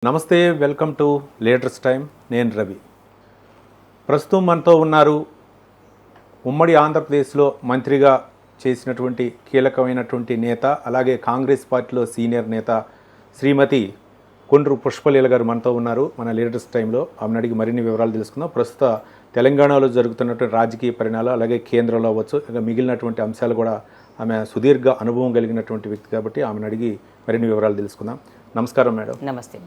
నమస్తే, welcome to leaders time. నేను రవి. ప్రస్తుతం మనతో ఉన్నారు ఉమ్మడి ఆంధ్రప్రదేశ్లో మంత్రిగా చేసినటువంటి కీలకమైనటువంటి నేత, అలాగే కాంగ్రెస్ పార్టీలో సీనియర్ నేత శ్రీమతి కొండ్రు పుష్పలీల గారు మనతో ఉన్నారు మన లీడర్స్ టైంలో. ఆమెను అడిగి మరిన్ని వివరాలు తెలుసుకుందాం. ప్రస్తుత తెలంగాణలో జరుగుతున్నటువంటి రాజకీయ పరిణామాలు, అలాగే కేంద్రంలో అవ్వచ్చు, ఇంకా మిగిలినటువంటి అంశాలు కూడా ఆమె సుదీర్ఘ అనుభవం కలిగినటువంటి వ్యక్తి కాబట్టి ఆమెను అడిగి మరిన్ని వివరాలు తెలుసుకుందాం. నమస్కారం మేడం. నమస్తే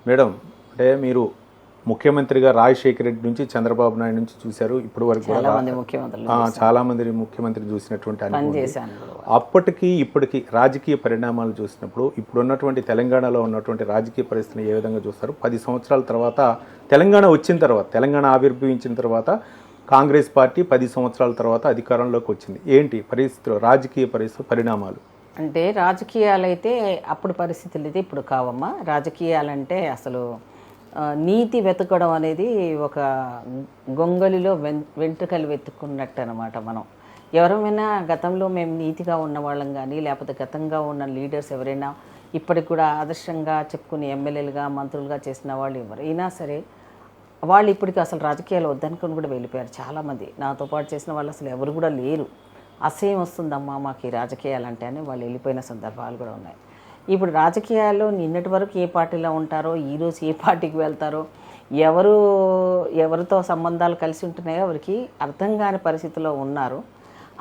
మేడం. అంటే మీరు ముఖ్యమంత్రిగా రాజశేఖర రెడ్డి నుంచి చంద్రబాబు నాయుడు నుంచి చూశారు. ఇప్పుడు వరకు చాలా మంది ముఖ్యమంత్రి చూసినటువంటి అప్పటికి ఇప్పటికి రాజకీయ పరిణామాలు చూసినప్పుడు ఇప్పుడున్నటువంటి తెలంగాణలో ఉన్నటువంటి రాజకీయ పరిస్థితిని ఏ విధంగా చూస్తారు? 10 సంవత్సరాల తర్వాత తెలంగాణ వచ్చిన తర్వాత, తెలంగాణ ఆవిర్భవించిన తర్వాత కాంగ్రెస్ పార్టీ 10 సంవత్సరాల తర్వాత అధికారంలోకి వచ్చింది. ఏంటి పరిస్థితులు, రాజకీయ పరిస్థితులు, పరిణామాలు? అంటే రాజకీయాలు అయితే అప్పుడు పరిస్థితులు అయితే ఇప్పుడు కావమ్మా. రాజకీయాలంటే అసలు నీతి వెతకడం అనేది ఒక గొంగలిలో వెంట్రుకలు వెతుక్కున్నట్టు అనమాట. మనం ఎవరైనా గతంలో మేము నీతిగా ఉన్న వాళ్ళం కానీ, లేకపోతే గతంగా ఉన్న లీడర్స్ ఎవరైనా ఇప్పటికి కూడా ఆదర్శంగా చెప్పుకుని ఎమ్మెల్యేలుగా మంత్రులుగా చేసిన వాళ్ళు ఎవరైనా సరే, వాళ్ళు ఇప్పటికి అసలు రాజకీయాలు వద్దనుకుని కూడా వెళ్ళిపోయారు చాలామంది. నాతో పాటు చేసిన వాళ్ళు అసలు ఎవరు కూడా లేరు. అసహ్యం వస్తుందమ్మా మాకు ఈ రాజకీయాలంటే అని వాళ్ళు వెళ్ళిపోయిన సందర్భాలు కూడా ఉన్నాయి. ఇప్పుడు రాజకీయాల్లో నిన్నటి వరకు ఏ పార్టీలో ఉంటారో, ఈరోజు ఏ పార్టీకి వెళ్తారో, ఎవరితో సంబంధాలు కలిసి ఉంటున్నాయో ఎవరికి అర్థం కాని పరిస్థితిలో ఉన్నారు.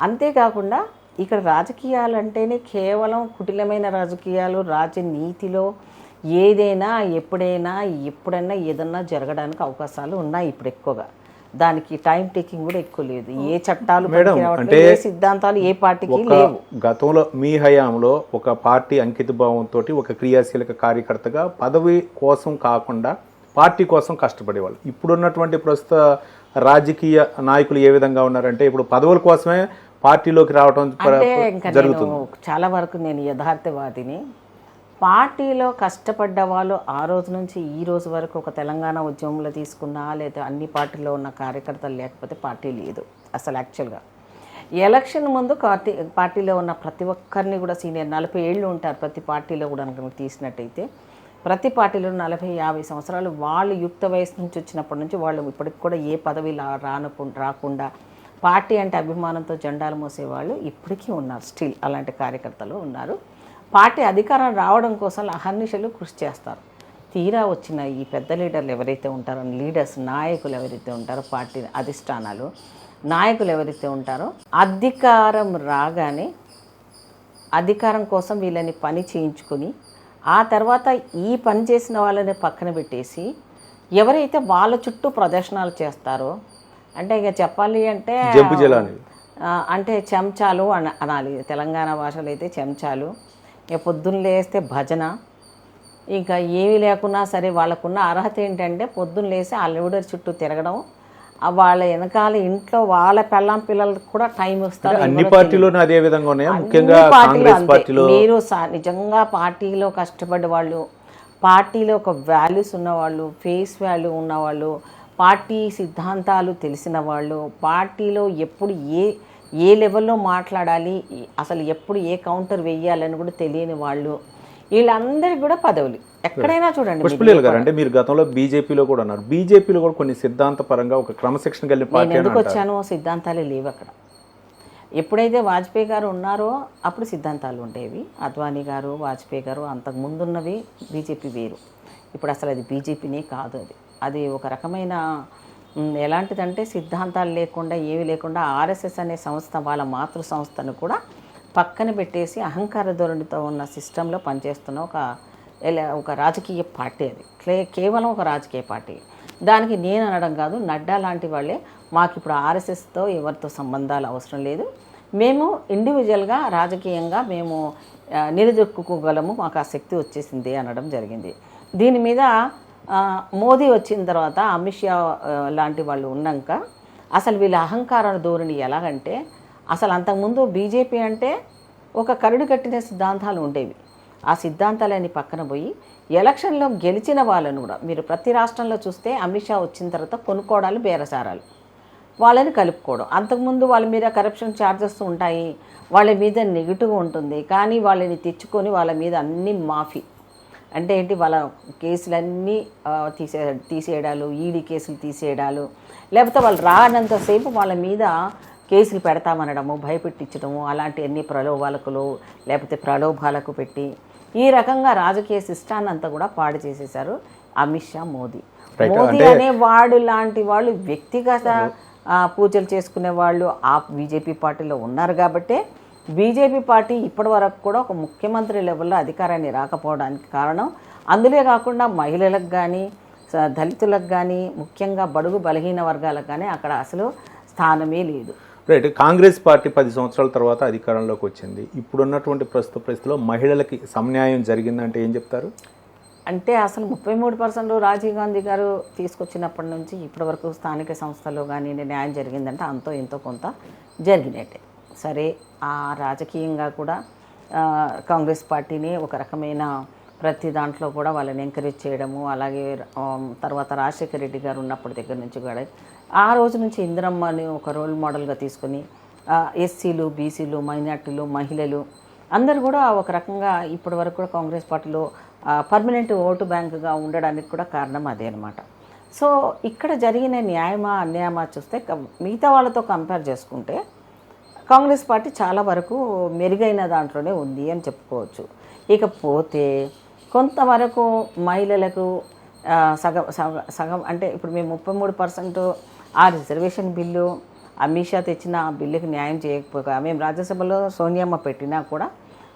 అంతేకాకుండా ఇక్కడ రాజకీయాలు అంటేనే కేవలం కుటిలమైన రాజకీయాలు, రాజనీతిలో ఏదైనా ఎప్పుడైనా ఏదన్నా జరగడానికి అవకాశాలు ఉన్నాయి ఇప్పుడు ఎక్కువగా. దానికి టైం టేకింగ్ కూడా ఎక్కువ లేదు. ఏ చట్టాలు, ఏ సిద్ధాంతాలు ఏ పార్టీకి లేవు. గతంలో మీ హయాంలో ఒక పార్టీ అంకిత భావంతో ఒక క్రియాశీలక కార్యకర్తగా పదవి కోసం కాకుండా పార్టీ కోసం కష్టపడేవాళ్ళు. ఇప్పుడున్నటువంటి ప్రస్తుత రాజకీయ నాయకులు ఏ విధంగా ఉన్నారంటే ఇప్పుడు పదవుల కోసమే పార్టీలోకి రావడం జరుగుతుంది. చాలా వరకు నేను యథార్థవాదిని. పార్టీలో కష్టపడ్డ వాళ్ళు ఆ రోజు నుంచి ఈ రోజు వరకు ఒక తెలంగాణ ఉద్యమంలో తీసుకున్నా, లేదా అన్ని పార్టీలో ఉన్న కార్యకర్తలు లేకపోతే పార్టీ లేదు అసలు. యాక్చువల్గా ఎలక్షన్ ముందు పార్టీలో ఉన్న ప్రతి ఒక్కరిని కూడా సీనియర్ 40 ఏళ్ళు ఉంటారు ప్రతి పార్టీలో కూడా. కనుక తీసినట్టయితే ప్రతి పార్టీలో 40-50 సంవత్సరాలు వాళ్ళు యుక్త వయసు నుంచి వచ్చినప్పటి నుంచి వాళ్ళు ఇప్పటికి కూడా ఏ పదవి రాకుండా పార్టీ అంటే అభిమానంతో జెండాలు మోసేవాళ్ళు ఇప్పటికీ ఉన్నారు. స్టిల్ అలాంటి కార్యకర్తలు ఉన్నారు. పార్టీ అధికారం రావడం కోసం అహర్నిశలు కృషి చేస్తారు. తీరా వచ్చిన ఈ పెద్ద లీడర్లు ఎవరైతే ఉంటారో, లీడర్స్ నాయకులు ఎవరైతే ఉంటారో, పార్టీ అధిష్టానాలు నాయకులు ఎవరైతే ఉంటారో, అధికారం రాగానే అధికారం కోసం వీళ్ళని పని చేయించుకొని ఆ తర్వాత ఈ పని చేసిన వాళ్ళని పక్కన పెట్టేసి ఎవరైతే వాళ్ళ చుట్టూ ప్రదర్శనలు చేస్తారో, అంటే ఇక చెప్పాలి అంటే చెంచాలు అనాలి. తెలంగాణ భాషలో అయితే చెంచాలు. ఇక పొద్దున్న లేస్తే భజన, ఇంకా ఏమీ లేకున్నా సరే వాళ్ళకున్న అర్హత ఏంటంటే పొద్దున్న లేసి ఆ లీడర్ చుట్టూ తిరగడం, వాళ్ళ వెనకాల ఇంట్లో వాళ్ళ పిల్లలకు కూడా టైం ఇస్తారు. అన్ని పార్టీలోనూ అదే విధంగా ఉన్నాయి. ముఖ్యంగా కాంగ్రెస్ పార్టీలో మీరు నిజంగా పార్టీలో కష్టపడ్డ వాళ్ళు, పార్టీలో ఒక వాల్యూస్ ఉన్నవాళ్ళు, ఫేస్ వాల్యూ ఉన్నవాళ్ళు, పార్టీ సిద్ధాంతాలు తెలిసిన వాళ్ళు, పార్టీలో ఎప్పుడు ఏ లెవెల్లో మాట్లాడాలి, అసలు ఎప్పుడు ఏ కౌంటర్ వేయాలని కూడా తెలియని వాళ్ళు, వీళ్ళందరికీ కూడా పదవులు ఎక్కడైనా చూడండి. పుష్పలీల గారు, అంటే మీరు గతంలో బీజేపీలో కూడా ఉన్నారు. బీజేపీలో కూడా కొన్ని సిద్ధాంత పరంగా ఒక క్రమశిక్షణ కలిగిన పార్టీ. ఎందుకు వచ్చానో సిద్ధాంతాలే లేవు అక్కడ. ఎప్పుడైతే వాజ్పేయి గారు ఉన్నారో అప్పుడు సిద్ధాంతాలు ఉండేవి. అద్వానీ గారు, వాజ్పేయి గారు, అంతకు ముందున్నవి బీజేపీ వేరు. ఇప్పుడు అసలు అది బీజేపీనే కాదు. అది ఒక రకమైన ఎలాంటిదంటే సిద్ధాంతాలు లేకుండా ఏమీ లేకుండా ఆర్ఎస్ఎస్ అనే సంస్థ వాళ్ళ మాతృ సంస్థను కూడా పక్కన పెట్టేసి అహంకార ధోరణితో ఉన్న సిస్టంలో పనిచేస్తున్న ఒక రాజకీయ పార్టీ. అది కేవలం ఒక రాజకీయ పార్టీ. దానికి నేను అనడం కాదు, నడ్డా లాంటి వాళ్ళే మాకు ఇప్పుడు ఆర్ఎస్ఎస్తో ఎవరితో సంబంధాలు అవసరం లేదు, మేము ఇండివిజువల్గా రాజకీయంగా మేము నిలదొక్కుకోగలము, మాకు ఆ శక్తి వచ్చేసింది అనడం జరిగింది. దీని మీద మోదీ వచ్చిన తర్వాత అమిత్ షా లాంటి వాళ్ళు ఉన్నాక అసలు వీళ్ళ అహంకార ధోరణి ఎలాగంటే, అసలు అంతకుముందు బీజేపీ అంటే ఒక కరుడు కట్టిన సిద్ధాంతాలు ఉండేవి. ఆ సిద్ధాంతాలని పక్కన పోయి ఎలక్షన్లో గెలిచిన వాళ్ళను కూడా మీరు ప్రతి రాష్ట్రంలో చూస్తే అమిత్ షా వచ్చిన తర్వాత కొనుక్కోవడాలు, బేరసారాలు, వాళ్ళని కలుపుకోవడం. అంతకుముందు వాళ్ళ మీద కరప్షన్ ఛార్జెస్ ఉంటాయి, వాళ్ళ మీద నెగిటివ్ ఉంటుంది, కానీ వాళ్ళని తెచ్చుకొని వాళ్ళ మీద అన్ని మాఫీ అంటే ఏంటి వాళ్ళ కేసులన్నీ తీసేయడాలు, ఈడీ కేసులు తీసేయడాలు, లేకపోతే వాళ్ళు రానంతసేపు వాళ్ళ మీద కేసులు పెడతామనడము, భయపెట్టించడము, అలాంటి అన్ని ప్రలోభాలకు లేకపోతే ప్రలోభాలకు పెట్టి ఈ రకంగా రాజకీయ సిస్టాన్ని అంతా కూడా పాడు చేసేశారు అమిత్ షా, మోదీ. మోదీ అనే వాడు లాంటి వాళ్ళు వ్యక్తిగత పూజలు చేసుకునే వాళ్ళు ఆ బీజేపీ పార్టీలో ఉన్నారు కాబట్టే బీజేపీ పార్టీ ఇప్పటి వరకు కూడా ఒక ముఖ్యమంత్రి లెవెల్లో అధికారాన్ని రాకపోవడానికి కారణం. అందులో కాకుండా మహిళలకు కానీ, దళితులకు కానీ, ముఖ్యంగా బడుగు బలహీన వర్గాలకు కానీ అక్కడ అసలు స్థానమే లేదు. రైట్. కాంగ్రెస్ పార్టీ 10 సంవత్సరాల తర్వాత అధికారంలోకి వచ్చింది. ఇప్పుడున్నటువంటి ప్రస్తుత పరిస్థితిలో మహిళలకి సమన్యాయం జరిగిందంటే ఏం చెప్తారు? అంటే అసలు 33% రాజీవ్ గాంధీ గారు తీసుకొచ్చినప్పటి నుంచి ఇప్పటి వరకు స్థానిక సంస్థల్లో కానీ న్యాయం జరిగిందంటే అంతో ఎంతో కొంత జరిగినట్టే. సరే, ఆ రాజకీయంగా కూడా కాంగ్రెస్ పార్టీని ఒక రకమైన ప్రతి దాంట్లో కూడా వాళ్ళని ఎంకరేజ్ చేయడము, అలాగే తర్వాత రాజశేఖర రెడ్డి గారు ఉన్నప్పటి దగ్గర నుంచి కూడా ఆ రోజు నుంచి ఇందిరమ్మని ఒక రోల్ మోడల్గా తీసుకొని ఎస్సీలు, బీసీలు, మైనార్టీలు, మహిళలు అందరూ కూడా ఒక రకంగా ఇప్పటి వరకు కూడా కాంగ్రెస్ పార్టీలో పర్మనెంట్ ఓటు బ్యాంకుగా ఉండడానికి కూడా కారణం అదే అనమాట. సో ఇక్కడ జరిగిన న్యాయమా అన్యాయమా చూస్తే మిగతా వాళ్ళతో కంపేర్ చేసుకుంటే కాంగ్రెస్ పార్టీ చాలా వరకు మెరుగైన దాంట్లోనే ఉంది అని చెప్పుకోవచ్చు. ఇకపోతే కొంతవరకు మహిళలకు సగం అంటే ఇప్పుడు మేము 33% ఆ రిజర్వేషన్ బిల్లు అమిత్ షా తెచ్చిన ఆ బిల్లుకి న్యాయం చేయకపోగా మేము రాజ్యసభలో సోనియమ్మ పెట్టినా కూడా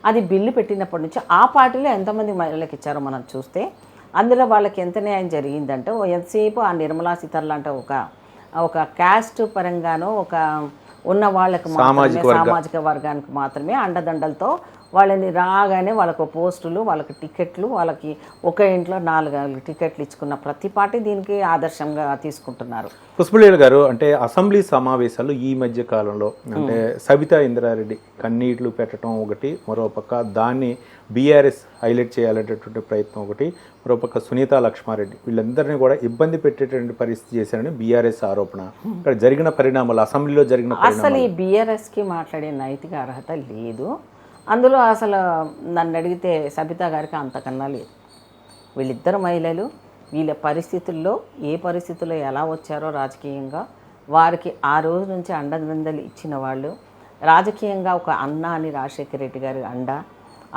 అది బిల్లు పెట్టినప్పటి నుంచి ఆ పార్టీలో ఎంతమంది మహిళలకు ఇచ్చారో మనం చూస్తే అందులో వాళ్ళకి ఎంత న్యాయం జరిగిందంటే ఎంతసేపు ఆ నిర్మలా సీతారామన్ అంటే ఒక క్యాస్ట్ పరంగానో ఒక ఉన్న వాళ్ళకి సామాజిక వర్గానికి మాత్రమే అండదండలతో వాళ్ళని రాగానే వాళ్ళకు పోస్టులు, వాళ్ళకి టికెట్లు, వాళ్ళకి ఒక ఇంట్లో 4 టికెట్లు ఇచ్చుకున్న ప్రతి పార్టీ దీనికి ఆదర్శంగా తీసుకుంటున్నారు. పుష్పలీల గారు, అంటే అసెంబ్లీ సమావేశాలు ఈ మధ్య కాలంలో అంటే సబితా ఇంద్రారెడ్డి కన్నీళ్లు పెట్టడం ఒకటి, మరోపక్క దాన్ని బీఆర్ఎస్ హైలైట్ చేయాలనేటటువంటి ప్రయత్నం ఒకటి, మరోపక్క సునీతా లక్ష్మారెడ్డి వీళ్ళందరినీ కూడా ఇబ్బంది పెట్టేటువంటి పరిస్థితి చేశారని బీఆర్ఎస్ ఆరోపణ. ఇక్కడ జరిగిన పరిణామాలు, అసెంబ్లీలో జరిగిన అసలు ఈ బీఆర్ఎస్కి మాట్లాడే నైతిక అర్హత లేదు. అందులో అసలు నన్ను అడిగితే సబితా గారికి అంతకన్నా లేదు. వీళ్ళిద్దరు మహిళలు వీళ్ళ పరిస్థితుల్లో ఏ పరిస్థితుల్లో ఎలా వచ్చారో రాజకీయంగా వారికి ఆ రోజు నుంచి అండదండలు ఇచ్చిన వాళ్ళు, రాజకీయంగా ఒక అన్న అని రాజశేఖర రెడ్డి గారి అండ,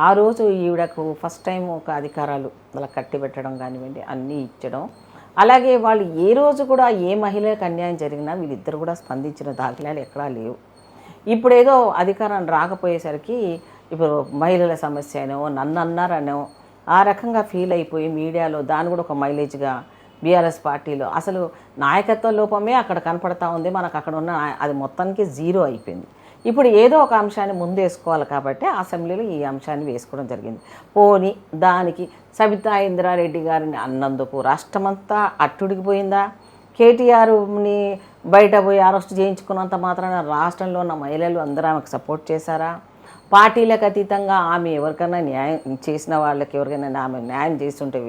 ఆ రోజు ఈవిడకు ఫస్ట్ టైం ఒక అధికారాలు అలా కట్టిపెట్టడం కానివ్వండి అన్నీ ఇచ్చడం, అలాగే వాళ్ళు ఏ రోజు కూడా ఏ మహిళలకు అన్యాయం జరిగినా వీళ్ళిద్దరు కూడా స్పందించిన దాఖలాలు ఎక్కడా లేవు. ఇప్పుడేదో అధికారం రాకపోయేసరికి ఇప్పుడు మహిళల సమస్య అనో నన్ను అన్నారనో ఆ రకంగా ఫీల్ అయిపోయి మీడియాలో దాన్ని కూడా ఒక మైలేజ్గా బీఆర్ఎస్ పార్టీలో అసలు నాయకత్వ లోపమే అక్కడ కనపడతా ఉంది. మనకు అక్కడ ఉన్న అది మొత్తానికి 0 అయిపోయింది. ఇప్పుడు ఏదో ఒక అంశాన్ని ముందేసుకోవాలి కాబట్టి అసెంబ్లీలో ఈ అంశాన్ని వేసుకోవడం జరిగింది. పోనీ దానికి సబితా ఇంద్రారెడ్డి గారిని అన్నందుకు రాష్ట్రమంతా అట్టుడికిపోయిందా? కేటీఆర్ని బయట పోయి అరెస్ట్ చేయించుకున్నంత మాత్రాన రాష్ట్రంలో ఉన్న మహిళలు అందరూ ఆమెకు సపోర్ట్ చేశారా? పార్టీలకు అతీతంగా ఆమె ఎవరికైనా న్యాయం చేసిన వాళ్ళకి ఎవరికైనా ఆమె న్యాయం చేస్తుంటే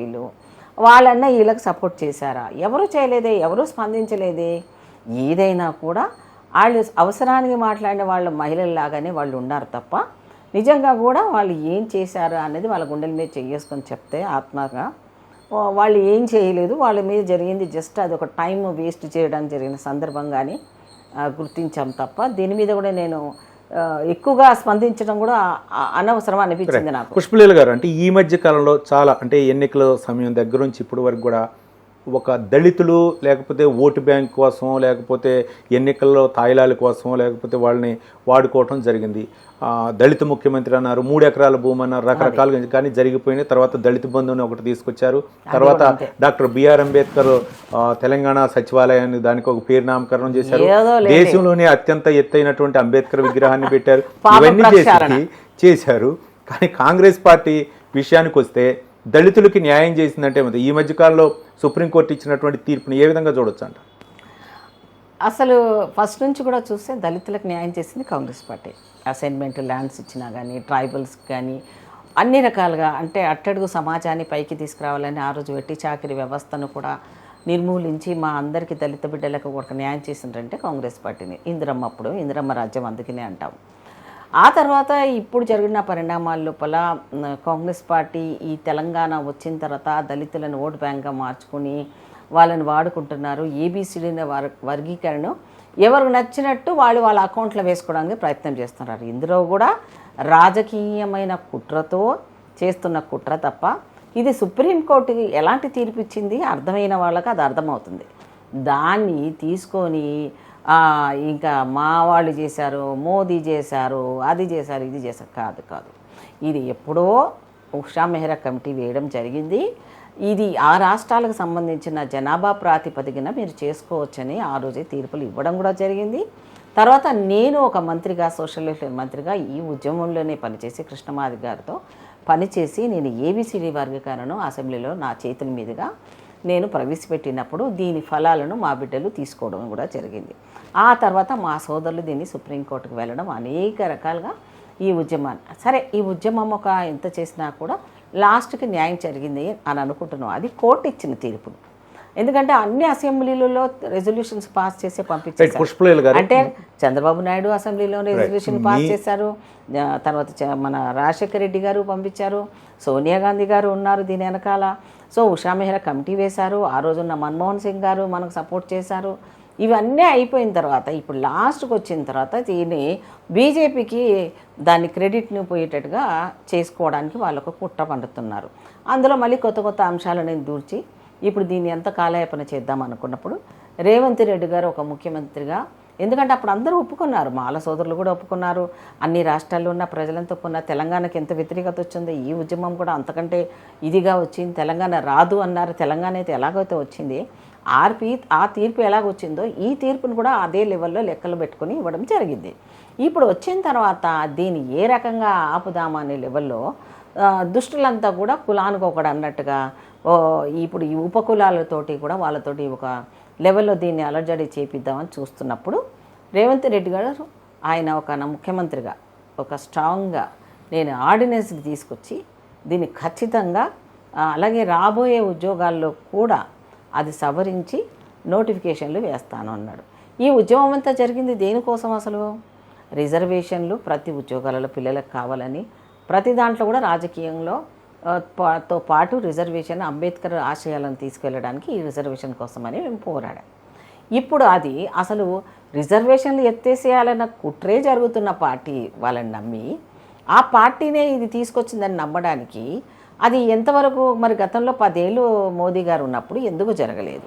వాళ్ళన్నా వీళ్ళకి సపోర్ట్ చేశారా? ఎవరు చేయలేదే, ఎవరు స్పందించలేదే. ఏదైనా కూడా వాళ్ళు అవసరానికి మాట్లాడిన వాళ్ళ మహిళల్లాగానే వాళ్ళు ఉన్నారు తప్ప నిజంగా కూడా వాళ్ళు ఏం చేశారు అనేది వాళ్ళ గుండెల మీద చేసుకొని చెప్తే ఆత్మగా వాళ్ళు ఏం చేయలేదు. వాళ్ళ మీద జరిగింది జస్ట్ అది ఒక టైం వేస్ట్ చేయడానికి జరిగిన సందర్భంగానే గుర్తించాం తప్ప దీని మీద కూడా నేను ఎక్కువగా స్పందించడం కూడా అనవసరం అనిపించింది నాకు. పుష్పలీల గారు, అంటే ఈ మధ్య కాలంలో చాలా అంటే ఎన్నికల సమయం దగ్గర నుంచి ఇప్పటి వరకు కూడా ఒక దళితులు లేకపోతే ఓటు బ్యాంక్ కోసం లేకపోతే ఎన్నికల్లో తాయిలాల కోసం లేకపోతే వాళ్ళని వాడుకోవటం జరిగింది. దళిత ముఖ్యమంత్రి అన్నారు, 3 ఎకరాల భూమి అన్నారు, రకరకాలుగా కానీ జరిగిపోయినాయి. తర్వాత దళిత బంధువుని ఒకటి తీసుకొచ్చారు. తర్వాత డాక్టర్ బిఆర్ అంబేద్కర్ తెలంగాణ సచివాలయాన్ని దానికి ఒక పేరు నామకరణం చేశారు. దేశంలోనే అత్యంత ఎత్తైనటువంటి అంబేద్కర్ విగ్రహాన్ని పెట్టారు. ఇవన్నీ చేశారు. కానీ కాంగ్రెస్ పార్టీ విషయానికి వస్తే దళితులకి న్యాయం చేసిందంటే ఈ మధ్యకాలంలో సుప్రీంకోర్టు ఇచ్చినటువంటి తీర్పుని ఏ విధంగా చూడొచ్చు అంట? అసలు ఫస్ట్ నుంచి కూడా చూస్తే దళితులకు న్యాయం చేసింది కాంగ్రెస్ పార్టీ. అసైన్మెంట్ ల్యాండ్స్ ఇచ్చినా కానీ ట్రైబల్స్కి కానీ అన్ని రకాలుగా అంటే అట్టడుగు సమాజాన్ని పైకి తీసుకురావాలని ఆ రోజు వెట్టి చాకిరి వ్యవస్థను కూడా నిర్మూలించి మా అందరికీ దళిత బిడ్డలకు ఒక న్యాయం చేసిందంటే కాంగ్రెస్ పార్టీని. ఇందిరమ్మ రాజ్యం అందుకనే అంటాం. ఆ తర్వాత ఇప్పుడు జరిగిన పరిణామాల లోపల కాంగ్రెస్ పార్టీ ఈ తెలంగాణ వచ్చిన తర్వాత దళితులను ఓటు బ్యాంక్గా మార్చుకుని వాళ్ళని వాడుకుంటున్నారు. ఏబిసిడీని వర్గీకరణ ఎవరికి నచ్చినట్టు వాళ్ళు వాళ్ళ అకౌంట్లో వేసుకోవడానికి ప్రయత్నం చేస్తున్నారు. ఇందులో కూడా రాజకీయమైన కుట్రతో చేస్తున్న కుట్ర తప్ప ఇది సుప్రీంకోర్టుకి ఎలాంటి తీర్పు ఇచ్చింది అర్థమైన వాళ్ళకి అది అర్థమవుతుంది. దాన్ని తీసుకొని ఇంకా మా వాళ్ళు చేశారు, మోదీ చేశారు, అది చేశారు, ఇది చేశారు, కాదు. ఇది ఎప్పుడో ఉషా మెహ్రా కమిటీ వేయడం జరిగింది. ఇది ఆ రాష్ట్రాలకు సంబంధించిన జనాభా ప్రాతిపదికన మీరు చేసుకోవచ్చని ఆ రోజే తీర్పులు ఇవ్వడం కూడా జరిగింది. తర్వాత నేను ఒక మంత్రిగా, సోషల్ వెల్ఫేర్ మంత్రిగా ఈ ఉద్యమంలోనే పనిచేసి కృష్ణమాది గారితో పనిచేసి నేను ఏబిసిడి వర్గీకరణను అసెంబ్లీలో నా చేతుల మీదుగా నేను ప్రవేశపెట్టినప్పుడు దీని ఫలాలను మా బిడ్డలు తీసుకోవడం కూడా జరిగింది. ఆ తర్వాత మా సోదరులు దీన్ని సుప్రీంకోర్టుకు వెళ్ళడం అనేక రకాలుగా ఈ ఉద్యమాన్ని సరే ఈ ఉద్యమం ఒక ఎంత చేసినా కూడా లాస్ట్కి న్యాయం జరిగింది అని అనుకుంటున్నాం. అది కోర్టు ఇచ్చిన తీర్పును. ఎందుకంటే అన్ని అసెంబ్లీలలో రెజల్యూషన్స్ పాస్ చేసి పంపించారు. అంటే చంద్రబాబు నాయుడు అసెంబ్లీలో రెజల్యూషన్ పాస్ చేశారు, తర్వాత మన రాజశేఖర రెడ్డి గారు పంపించారు, సోనియా గాంధీ గారు ఉన్నారు దీని వెనకాల. సో ఉషా మెహ్రా కమిటీ వేశారు, ఆ రోజున్న మన్మోహన్ సింగ్ గారు మనకు సపోర్ట్ చేశారు. ఇవన్నీ అయిపోయిన తర్వాత ఇప్పుడు లాస్ట్కి వచ్చిన తర్వాత దీన్ని బీజేపీకి దాన్ని క్రెడిట్ని పోయేటట్టుగా చేసుకోవడానికి వాళ్ళకు కుట్ర పండుతున్నారు. అందులో మళ్ళీ కొత్త అంశాలను దూర్చి ఇప్పుడు దీన్ని ఎంత కాలయాపన చేద్దాం అనుకున్నప్పుడు రేవంత్ రెడ్డి గారు ఒక ముఖ్యమంత్రిగా, ఎందుకంటే అప్పుడు అందరూ ఒప్పుకున్నారు, మాల సోదరులు కూడా ఒప్పుకున్నారు, అన్ని రాష్ట్రాల్లో ఉన్న ప్రజలంతా ఒప్పుకున్నారు. తెలంగాణకి ఎంత వ్యతిరేకత వచ్చిందో ఈ ఉద్యమం కూడా అంతకంటే ఇదిగా వచ్చింది. తెలంగాణ రాదు అన్నారు, తెలంగాణ అయితే ఎలాగైతే వచ్చింది ఆ తీర్పు ఎలాగొచ్చిందో ఈ తీర్పును కూడా అదే లెవెల్లో లెక్కలు పెట్టుకుని ఇవ్వడం జరిగింది. ఇప్పుడు వచ్చిన తర్వాత దీన్ని ఏ రకంగా ఆపుదామా అనే లెవెల్లో దుష్టులంతా కూడా కులానికి ఒకడు అన్నట్టుగా ఇప్పుడు ఈ ఉపకులాలతోటి కూడా వాళ్ళతోటి ఒక లెవెల్లో దీన్ని అలర్జడి చేపిద్దామని చూస్తున్నప్పుడు రేవంత్ రెడ్డి గారు ఆయన ఒక ముఖ్యమంత్రిగా ఒక స్ట్రాంగ్గా నేను ఆర్డినెన్స్ని తీసుకొచ్చి దీన్ని ఖచ్చితంగా అలాగే రాబోయే ఉద్యోగాల్లో కూడా అది సవరించి నోటిఫికేషన్లు వేస్తాను అన్నాడు. ఈ ఉద్యమం అంతా జరిగింది దేనికోసం? అసలు రిజర్వేషన్లు ప్రతి ఉద్యోగాలలో పిల్లలకు కావాలని, ప్రతి దాంట్లో కూడా రాజకీయంలో తో పాటు రిజర్వేషన్ అంబేద్కర్ ఆశయాలను తీసుకెళ్ళడానికి ఈ రిజర్వేషన్ కోసమని మేము పోరాడాం. ఇప్పుడు అది అసలు రిజర్వేషన్లు ఎత్తేసేయాలన్న కుట్రే జరుగుతున్న పార్టీ వాళ్ళని నమ్మి ఆ పార్టీనే ఇది తీసుకొచ్చిందని నమ్మడానికి అది ఎంతవరకు మరి గతంలో 10 ఏళ్ళు మోదీ గారు ఉన్నప్పుడు ఎందుకు జరగలేదు?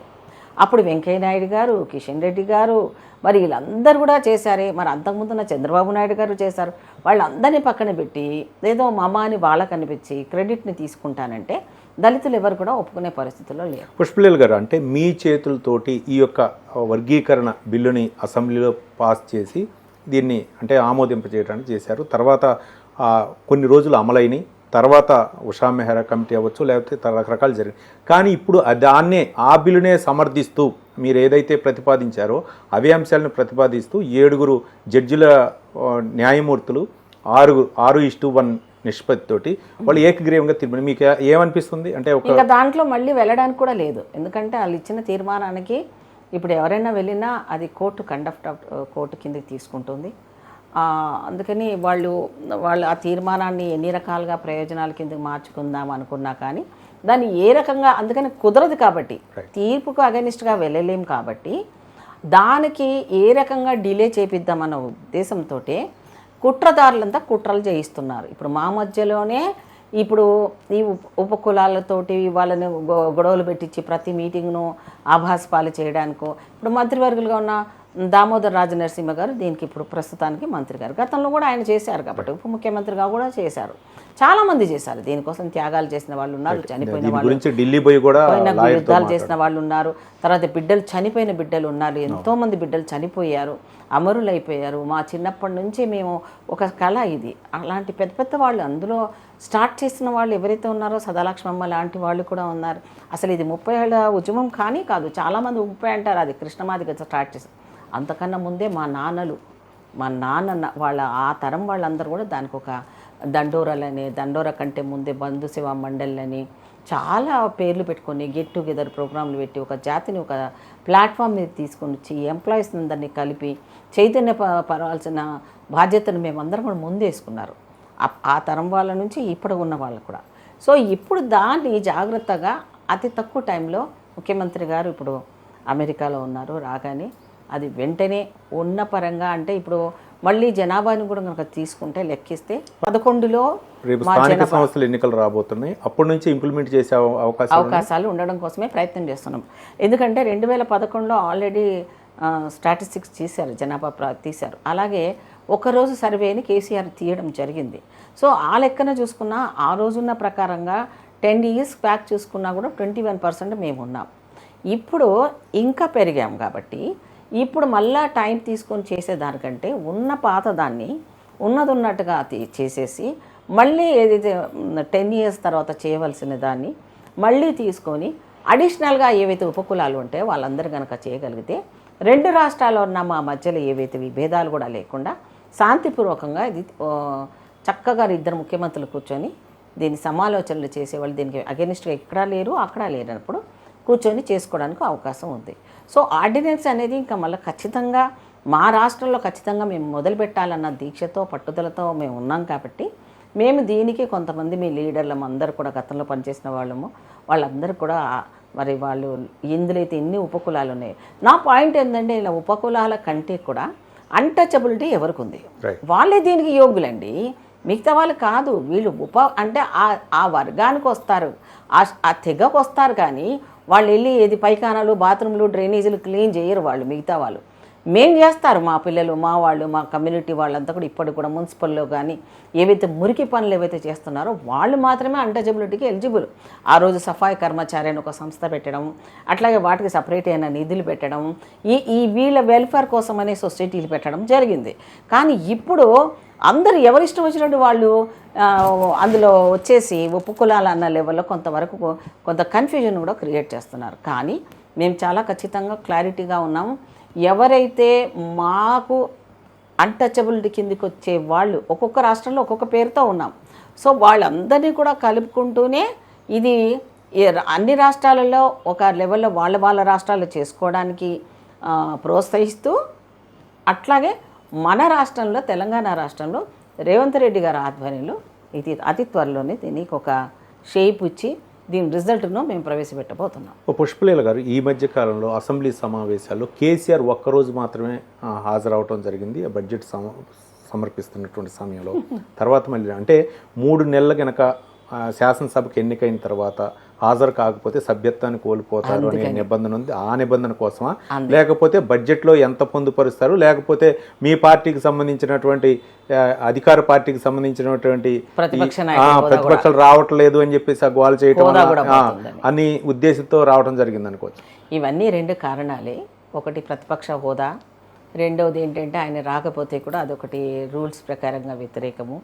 అప్పుడు వెంకయ్యనాయుడు గారు, కిషన్ రెడ్డి గారు మరి వీళ్ళందరూ కూడా చేశారే, మరి అంతకుముందున్న చంద్రబాబు నాయుడు గారు చేశారు. వాళ్ళందరినీ పక్కన పెట్టి ఏదో మామ అని వాళ్ళకు అనిపించి క్రెడిట్ని తీసుకుంటానంటే దళితులు ఎవరు కూడా ఒప్పుకునే పరిస్థితుల్లో లేరు. పుష్పలీల గారు, అంటే మీ చేతులతోటి ఈ యొక్క వర్గీకరణ బిల్లుని అసెంబ్లీలో పాస్ చేసి దీన్ని అంటే ఆమోదింపజేయడానికి చేశారు. తర్వాత కొన్ని రోజులు అమలైనవి. తర్వాత ఉషా మెహ్రా కమిటీ అవ్వచ్చు, లేకపోతే రకరకాలు జరిగింది. కానీ ఇప్పుడు దాన్నే ఆ బిల్లునే సమర్థిస్తూ మీరు ఏదైతే ప్రతిపాదించారో అవే అంశాలను ప్రతిపాదిస్తూ 7 జడ్జిల న్యాయమూర్తులు 6:1 నిష్పత్తితోటి వాళ్ళు ఏకగ్రీవంగా తీర్మానం. మీకు ఏమనిపిస్తుంది? అంటే ఇంకా దాంట్లో మళ్ళీ వెళ్ళడానికి కూడా లేదు. ఎందుకంటే వాళ్ళు ఇచ్చిన తీర్మానానికి ఇప్పుడు ఎవరైనా వెళ్ళినా అది కోర్టు కిందకి తీసుకుంటుంది. అందుకని వాళ్ళు ఆ తీర్మానాన్ని ఎన్ని రకాలుగా ప్రయోజనాల కిందకి మార్చుకుందాం అనుకున్నా కానీ దాన్ని ఏ రకంగా, అందుకని కుదరదు కాబట్టి తీర్పుకు అగెనిస్ట్గా వెళ్ళలేం కాబట్టి దానికి ఏ రకంగా డిలే చేపిద్దామన్న ఉద్దేశంతో కుట్రదారులంతా కుట్రలు చేయిస్తున్నారు. ఇప్పుడు మా మధ్యలోనే ఇప్పుడు ఈ ఉపకులాలతోటి వాళ్ళని గొడవలు పెట్టించి ప్రతి మీటింగ్ను ఆభాసపాలు చేయడానికో, ఇప్పుడు మంత్రివర్గులుగా ఉన్న దామోదర్ రాజనరసింహ గారు దీనికి ఇప్పుడు ప్రస్తుతానికి మంత్రి గారు, గతంలో కూడా ఆయన చేశారు కాబట్టి ఉప ముఖ్యమంత్రిగా కూడా చేశారు. చాలామంది చేశారు, దీనికోసం త్యాగాలు చేసిన వాళ్ళు ఉన్నారు, చనిపోయిన వాళ్ళు, యుద్ధాలు చేసిన వాళ్ళు ఉన్నారు, తర్వాత చనిపోయిన బిడ్డలు ఉన్నారు, ఎంతోమంది బిడ్డలు చనిపోయారు, అమరులైపోయారు. మా చిన్నప్పటి నుంచి మేము ఒక కళ ఇది. అలాంటి పెద్ద వాళ్ళు అందులో స్టార్ట్ చేసిన వాళ్ళు ఎవరైతే ఉన్నారో సదాలక్ష్మమ్మ లాంటి వాళ్ళు కూడా ఉన్నారు. అసలు ఇది 30 ఏళ్ళ ఉద్యమం కాదు, చాలామంది 30 అంటారు, అది కృష్ణమాదిగ స్టార్ట్ చేశారు. అంతకన్నా ముందే మా నాన్న వాళ్ళ ఆ తరం వాళ్ళందరూ కూడా దానికి ఒక దండోరా కంటే ముందే బంధు సేవా మండళ్ళని చాలా పేర్లు పెట్టుకొని గెట్ టుగెదర్ ప్రోగ్రాంలు పెట్టి ఒక జాతిని ఒక ప్లాట్ఫామ్ మీద తీసుకొని వచ్చి ఎంప్లాయీస్ అందరినీ కలిపి చైతన్య పరవాల్సిన బాధ్యతను మేమందరం కూడా ముందేసుకున్నారు. ఆ తరం వాళ్ళ నుంచి ఇప్పుడు ఉన్న వాళ్ళు కూడా. సో ఇప్పుడు దాన్ని జాగ్రత్తగా అతి తక్కువ టైంలో ముఖ్యమంత్రి గారు ఇప్పుడు అమెరికాలో ఉన్నారు, రాగానే అది వెంటనే ఉన్న పరంగా అంటే ఇప్పుడు మళ్ళీ జనాభాని కూడా కనుక తీసుకుంటే లెక్కిస్తే 11లో రేపు స్థానిక సంస్థల ఎన్నికలు రాబోతున్నాయి, అప్పటి నుంచి ఇంప్లిమెంట్ చేసే అవకాశాలు ఉండడం కోసమే ప్రయత్నం చేస్తున్నాం. ఎందుకంటే 2011లో ఆల్రెడీ స్టాటిస్టిక్స్ తీశారు, జనాభా తీశారు. అలాగే ఒకరోజు సర్వేని కేసీఆర్ తీయడం జరిగింది. సో ఆ లెక్కన చూసుకున్నా ఆ రోజున్న ప్రకారంగా 10 years బ్యాక్ చూసుకున్నా కూడా 21% మేము ఉన్నాం. ఇప్పుడు ఇంకా పెరిగాం కాబట్టి ఇప్పుడు మళ్ళా టైం తీసుకొని చేసేదానికంటే ఉన్న పాత దాన్ని ఉన్నట్టుగా చేసేసి మళ్ళీ ఏదైతే 10 years తర్వాత చేయవలసిన దాన్ని మళ్ళీ తీసుకొని అడిషనల్గా ఏవైతే ఉపకులాలు ఉంటాయో వాళ్ళందరూ కనుక చేయగలిగితే 2 రాష్ట్రాల్లో ఉన్న మా మధ్యలో ఏవైతే విభేదాలు కూడా లేకుండా శాంతిపూర్వకంగా ఇది చక్కగా 2 ముఖ్యమంత్రులు కూర్చొని దీన్ని సమాలోచనలు చేసేవాళ్ళు దీనికి అగెనిస్ట్గా ఎక్కడా లేరు అక్కడా లేనప్పుడు కూర్చొని చేసుకోవడానికి అవకాశం ఉంది. సో ఆర్డినెన్స్ అనేది ఇంకా మళ్ళీ ఖచ్చితంగా మా రాష్ట్రంలో ఖచ్చితంగా మేము మొదలు పెట్టాలన్న దీక్షతో పట్టుదలతో మేము ఉన్నాం కాబట్టి మేము దీనికి కొంతమంది మీ లీడర్లం అందరూ కూడా గతంలో పనిచేసిన వాళ్ళందరూ కూడా మరి వాళ్ళు ఇందులో అయితే ఎన్ని ఉపకులాలు ఉన్నాయి. నా పాయింట్ ఏంటంటే ఇలా ఉపకులాల కంటే కూడా అన్టచబిలిటీ ఎవరికి ఉంది, వాళ్ళే దీనికి యోగ్యులండి, మిగతా వాళ్ళు కాదు. వీళ్ళు అంటే ఆ వర్గానికి వస్తారు, ఆ తెగకు వస్తారు, కానీ వాళ్ళు వెళ్ళి ఏది పైఖానాలు బాత్రూమ్లు డ్రైనేజీలు క్లీన్ చేయరు వాళ్ళు. మిగతా వాళ్ళు మేము చేస్తారు, మా పిల్లలు మా వాళ్ళు మా కమ్యూనిటీ వాళ్ళంతా కూడా ఇప్పటికి కూడా మున్సిపల్లో కానీ ఏవైతే మురికి పనులు ఏవైతే చేస్తున్నారో వాళ్ళు మాత్రమే అన్టచబిలిటీకి ఎలిజిబుల్. ఆ రోజు సఫాయి కర్మచారి అని ఒక సంస్థ పెట్టడం, అట్లాగే వాటికి సపరేట్ అయిన నిధులు పెట్టడం, ఈ వీళ్ళ వెల్ఫేర్ కోసం అనే సొసైటీలు పెట్టడం జరిగింది. కానీ ఇప్పుడు అందరూ ఎవరిష్టం వచ్చినట్టు వాళ్ళు అందులో వచ్చేసి ఉపకులాలు అన్న లెవెల్లో కొంతవరకు కొంత కన్ఫ్యూజన్ కూడా క్రియేట్ చేస్తున్నారు. కానీ మేము చాలా ఖచ్చితంగా క్లారిటీగా ఉన్నాము. ఎవరైతే మాకు అన్టచబిలిటీ కిందకి వచ్చే వాళ్ళు ఒక్కొక్క రాష్ట్రంలో ఒక్కొక్క పేరుతో ఉన్నాం. సో వాళ్ళందరినీ కూడా కలుపుకుంటూనే ఇది అన్ని రాష్ట్రాలలో ఒక లెవెల్లో వాళ్ళ రాష్ట్రాలు చేసుకోవడానికి ప్రోత్సహిస్తూ, అట్లాగే మన రాష్ట్రంలో తెలంగాణ రాష్ట్రంలో రేవంత్ రెడ్డి గారి ఆధ్వర్యంలో ఇది అతి త్వరలోనే దీనికి ఒక షేప్ ఇచ్చి దీని రిజల్ట్ను మేము ప్రవేశపెట్టబోతున్నాం. పుష్పలీల గారు, ఈ మధ్య కాలంలో అసెంబ్లీ సమావేశాల్లో కేసీఆర్ ఒక్కరోజు మాత్రమే హాజరవటం జరిగింది బడ్జెట్ సమర్పిస్తున్నటువంటి సమయంలో. తర్వాత మళ్ళీ అంటే 3 నెలల కనుక శాసనసభకు ఎన్నికైన తర్వాత హాజరు కాకపోతే సభ్యత్వాన్ని కోల్పోతారు అనే నిబంధన ఉంది. ఆ నిబంధన కోసమా, లేకపోతే బడ్జెట్లో ఎంత పొందుపరుస్తారు, లేకపోతే మీ పార్టీకి సంబంధించినటువంటి అధికార పార్టీకి సంబంధించినటువంటి ప్రతిపక్షాలు రావట్లేదు అని చెప్పేసి గోల్ చేయటం అని ఉద్దేశంతో రావడం జరిగింది అనుకోవచ్చు. ఇవన్నీ 2 కారణాలే. ఒకటి ప్రతిపక్ష హోదా, రెండవది ఏంటంటే ఆయన రాకపోతే కూడా అదొకటి రూల్స్ ప్రకారంగా వ్యతిరేకము.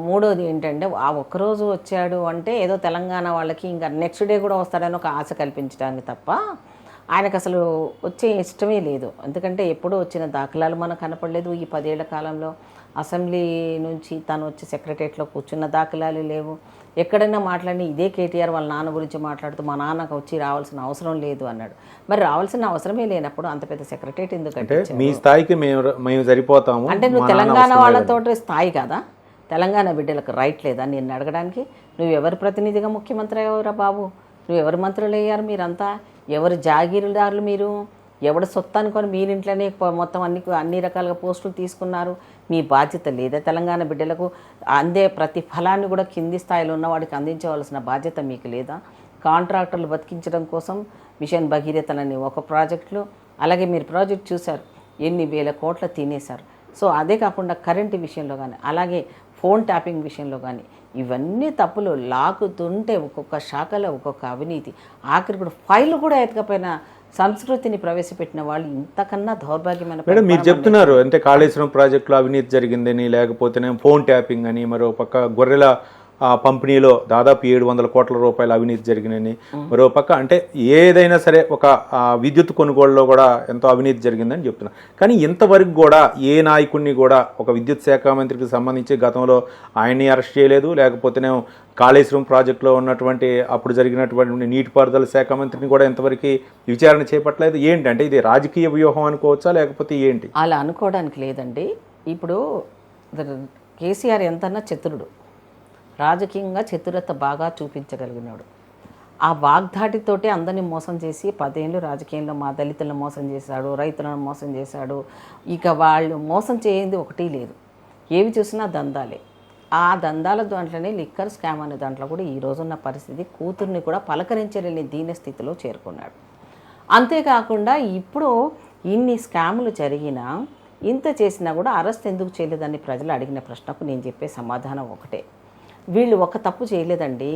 మూడోది ఏంటంటే ఆ ఒక్కరోజు వచ్చాడు అంటే ఏదో తెలంగాణ వాళ్ళకి ఇంకా నెక్స్ట్ డే కూడా వస్తాడని ఒక ఆశ కల్పించడానికి తప్ప ఆయనకు అసలు వచ్చే ఇష్టమే లేదు. ఎందుకంటే ఎప్పుడూ వచ్చిన దాఖలాలు మనకు కనపడలేదు. ఈ 10 ఏళ్ల కాలంలో అసెంబ్లీ నుంచి తను వచ్చి సెక్రటరియట్లో కూర్చున్న దాఖలాలు లేవు. ఎక్కడైనా మాట్లాడి ఇదే కేటీఆర్ వాళ్ళ నాన్న గురించి మాట్లాడుతూ మా నాన్నకు వచ్చి రావాల్సిన అవసరం లేదు అన్నాడు. మరి రావాల్సిన అవసరమే లేనప్పుడు అంత పెద్ద సెక్రటరియట్ ఎందుకంటే మీ స్థాయికి మేము సరిపోతాము అంటే నువ్వు తెలంగాణ వాళ్ళతో స్థాయి కదా, తెలంగాణ బిడ్డలకు రైట్ లేదా నిన్ను అడగడానికి? నువ్వు ఎవరి ప్రతినిధిగా ముఖ్యమంత్రి అయ్యావురా బాబు? నువ్వు ఎవరు మంత్రులు అయ్యారు? మీరంతా ఎవరు జాగీరుదారులు? మీరు ఎవడు సొత్తు అనుకొని మీరింట్లోనే మొత్తం అన్ని రకాలుగా పోస్టులు తీసుకున్నారు. మీ బాధ్యత లేదా తెలంగాణ బిడ్డలకు అందే ప్రతి ఫలాన్ని కూడా కింది స్థాయిలో ఉన్న వాడికి అందించవలసిన బాధ్యత మీకు లేదా? కాంట్రాక్టర్లు బతికించడం కోసం మిషన్ భగీరథలని ఒక ప్రాజెక్టులు, అలాగే మీరు ప్రాజెక్ట్ చూశారు ఎన్ని వేల కోట్ల తినేశారు. సో అదే కాకుండా కరెంటు విషయంలో కానీ, అలాగే ఫోన్ ట్యాపింగ్ విషయంలో కానీ ఇవన్నీ తప్పులు లాగుతుంటే ఒక్కొక్క శాఖలో ఒక్కొక్క అవినీతి, ఆఖరి కూడా ఫైల్ కూడా ఎతకపోయిన సంస్కృతిని ప్రవేశపెట్టిన వాళ్ళు ఇంతకన్నా దౌర్భాగ్యమైన. మేడం మీరు చెప్తున్నారు అంటే కాళేశ్వరం ప్రాజెక్టులో అవినీతి జరిగిందని, లేకపోతేనే ఫోన్ ట్యాపింగ్ అని, మరో పక్క గొర్రెల పంపిణీలో దాదాపు 700 కోట్ల రూపాయల అవినీతి జరిగినని, మరో పక్క అంటే ఏదైనా సరే ఒక విద్యుత్ కొనుగోలులో కూడా ఎంతో అవినీతి జరిగిందని చెప్తున్నారు. కానీ ఇంతవరకు కూడా ఏ నాయకుడిని కూడా ఒక విద్యుత్ శాఖ మంత్రికి సంబంధించి గతంలో ఆయన్ని అరెస్ట్ చేయలేదు, లేకపోతేనేమో కాళేశ్వరం ప్రాజెక్టులో ఉన్నటువంటి అప్పుడు జరిగినటువంటి నీటిపారుదల శాఖ మంత్రిని కూడా ఇంతవరకు విచారణ చేపట్టలేదు. ఏంటంటే ఇది రాజకీయ వ్యూహం అనుకోవచ్చా లేకపోతే ఏంటి? అలా అనుకోవడానికి లేదండి. ఇప్పుడు కేసీఆర్ ఎంతన్నా చతురుడు, రాజకీయంగా చతురత బాగా చూపించగలిగినాడు. ఆ వాగ్దాటితోటే అందరినీ మోసం చేసి 10 ఏళ్ళు రాజకీయంలో మా దళితులను మోసం చేశాడు, రైతులను మోసం చేశాడు. ఇక వాళ్ళు మోసం చేయింది ఒకటి లేదు, ఏవి చూసినా దందాలే. ఆ దందాల దాంట్లోనే లిక్కర్ స్కామ్ అనే దాంట్లో కూడా ఈ రోజున్న పరిస్థితి, కూతుర్ని కూడా పలకరించలేని దీన స్థితిలో చేరుకున్నాడు. అంతేకాకుండా ఇప్పుడు ఇన్ని స్కాములు జరిగినా ఇంత చేసినా కూడా అరెస్ట్ ఎందుకు చేయలేదని ప్రజలు అడిగిన ప్రశ్నకు నేను చెప్పే సమాధానం ఒకటే, వీళ్ళు ఒక తప్పు చేయలేదండి.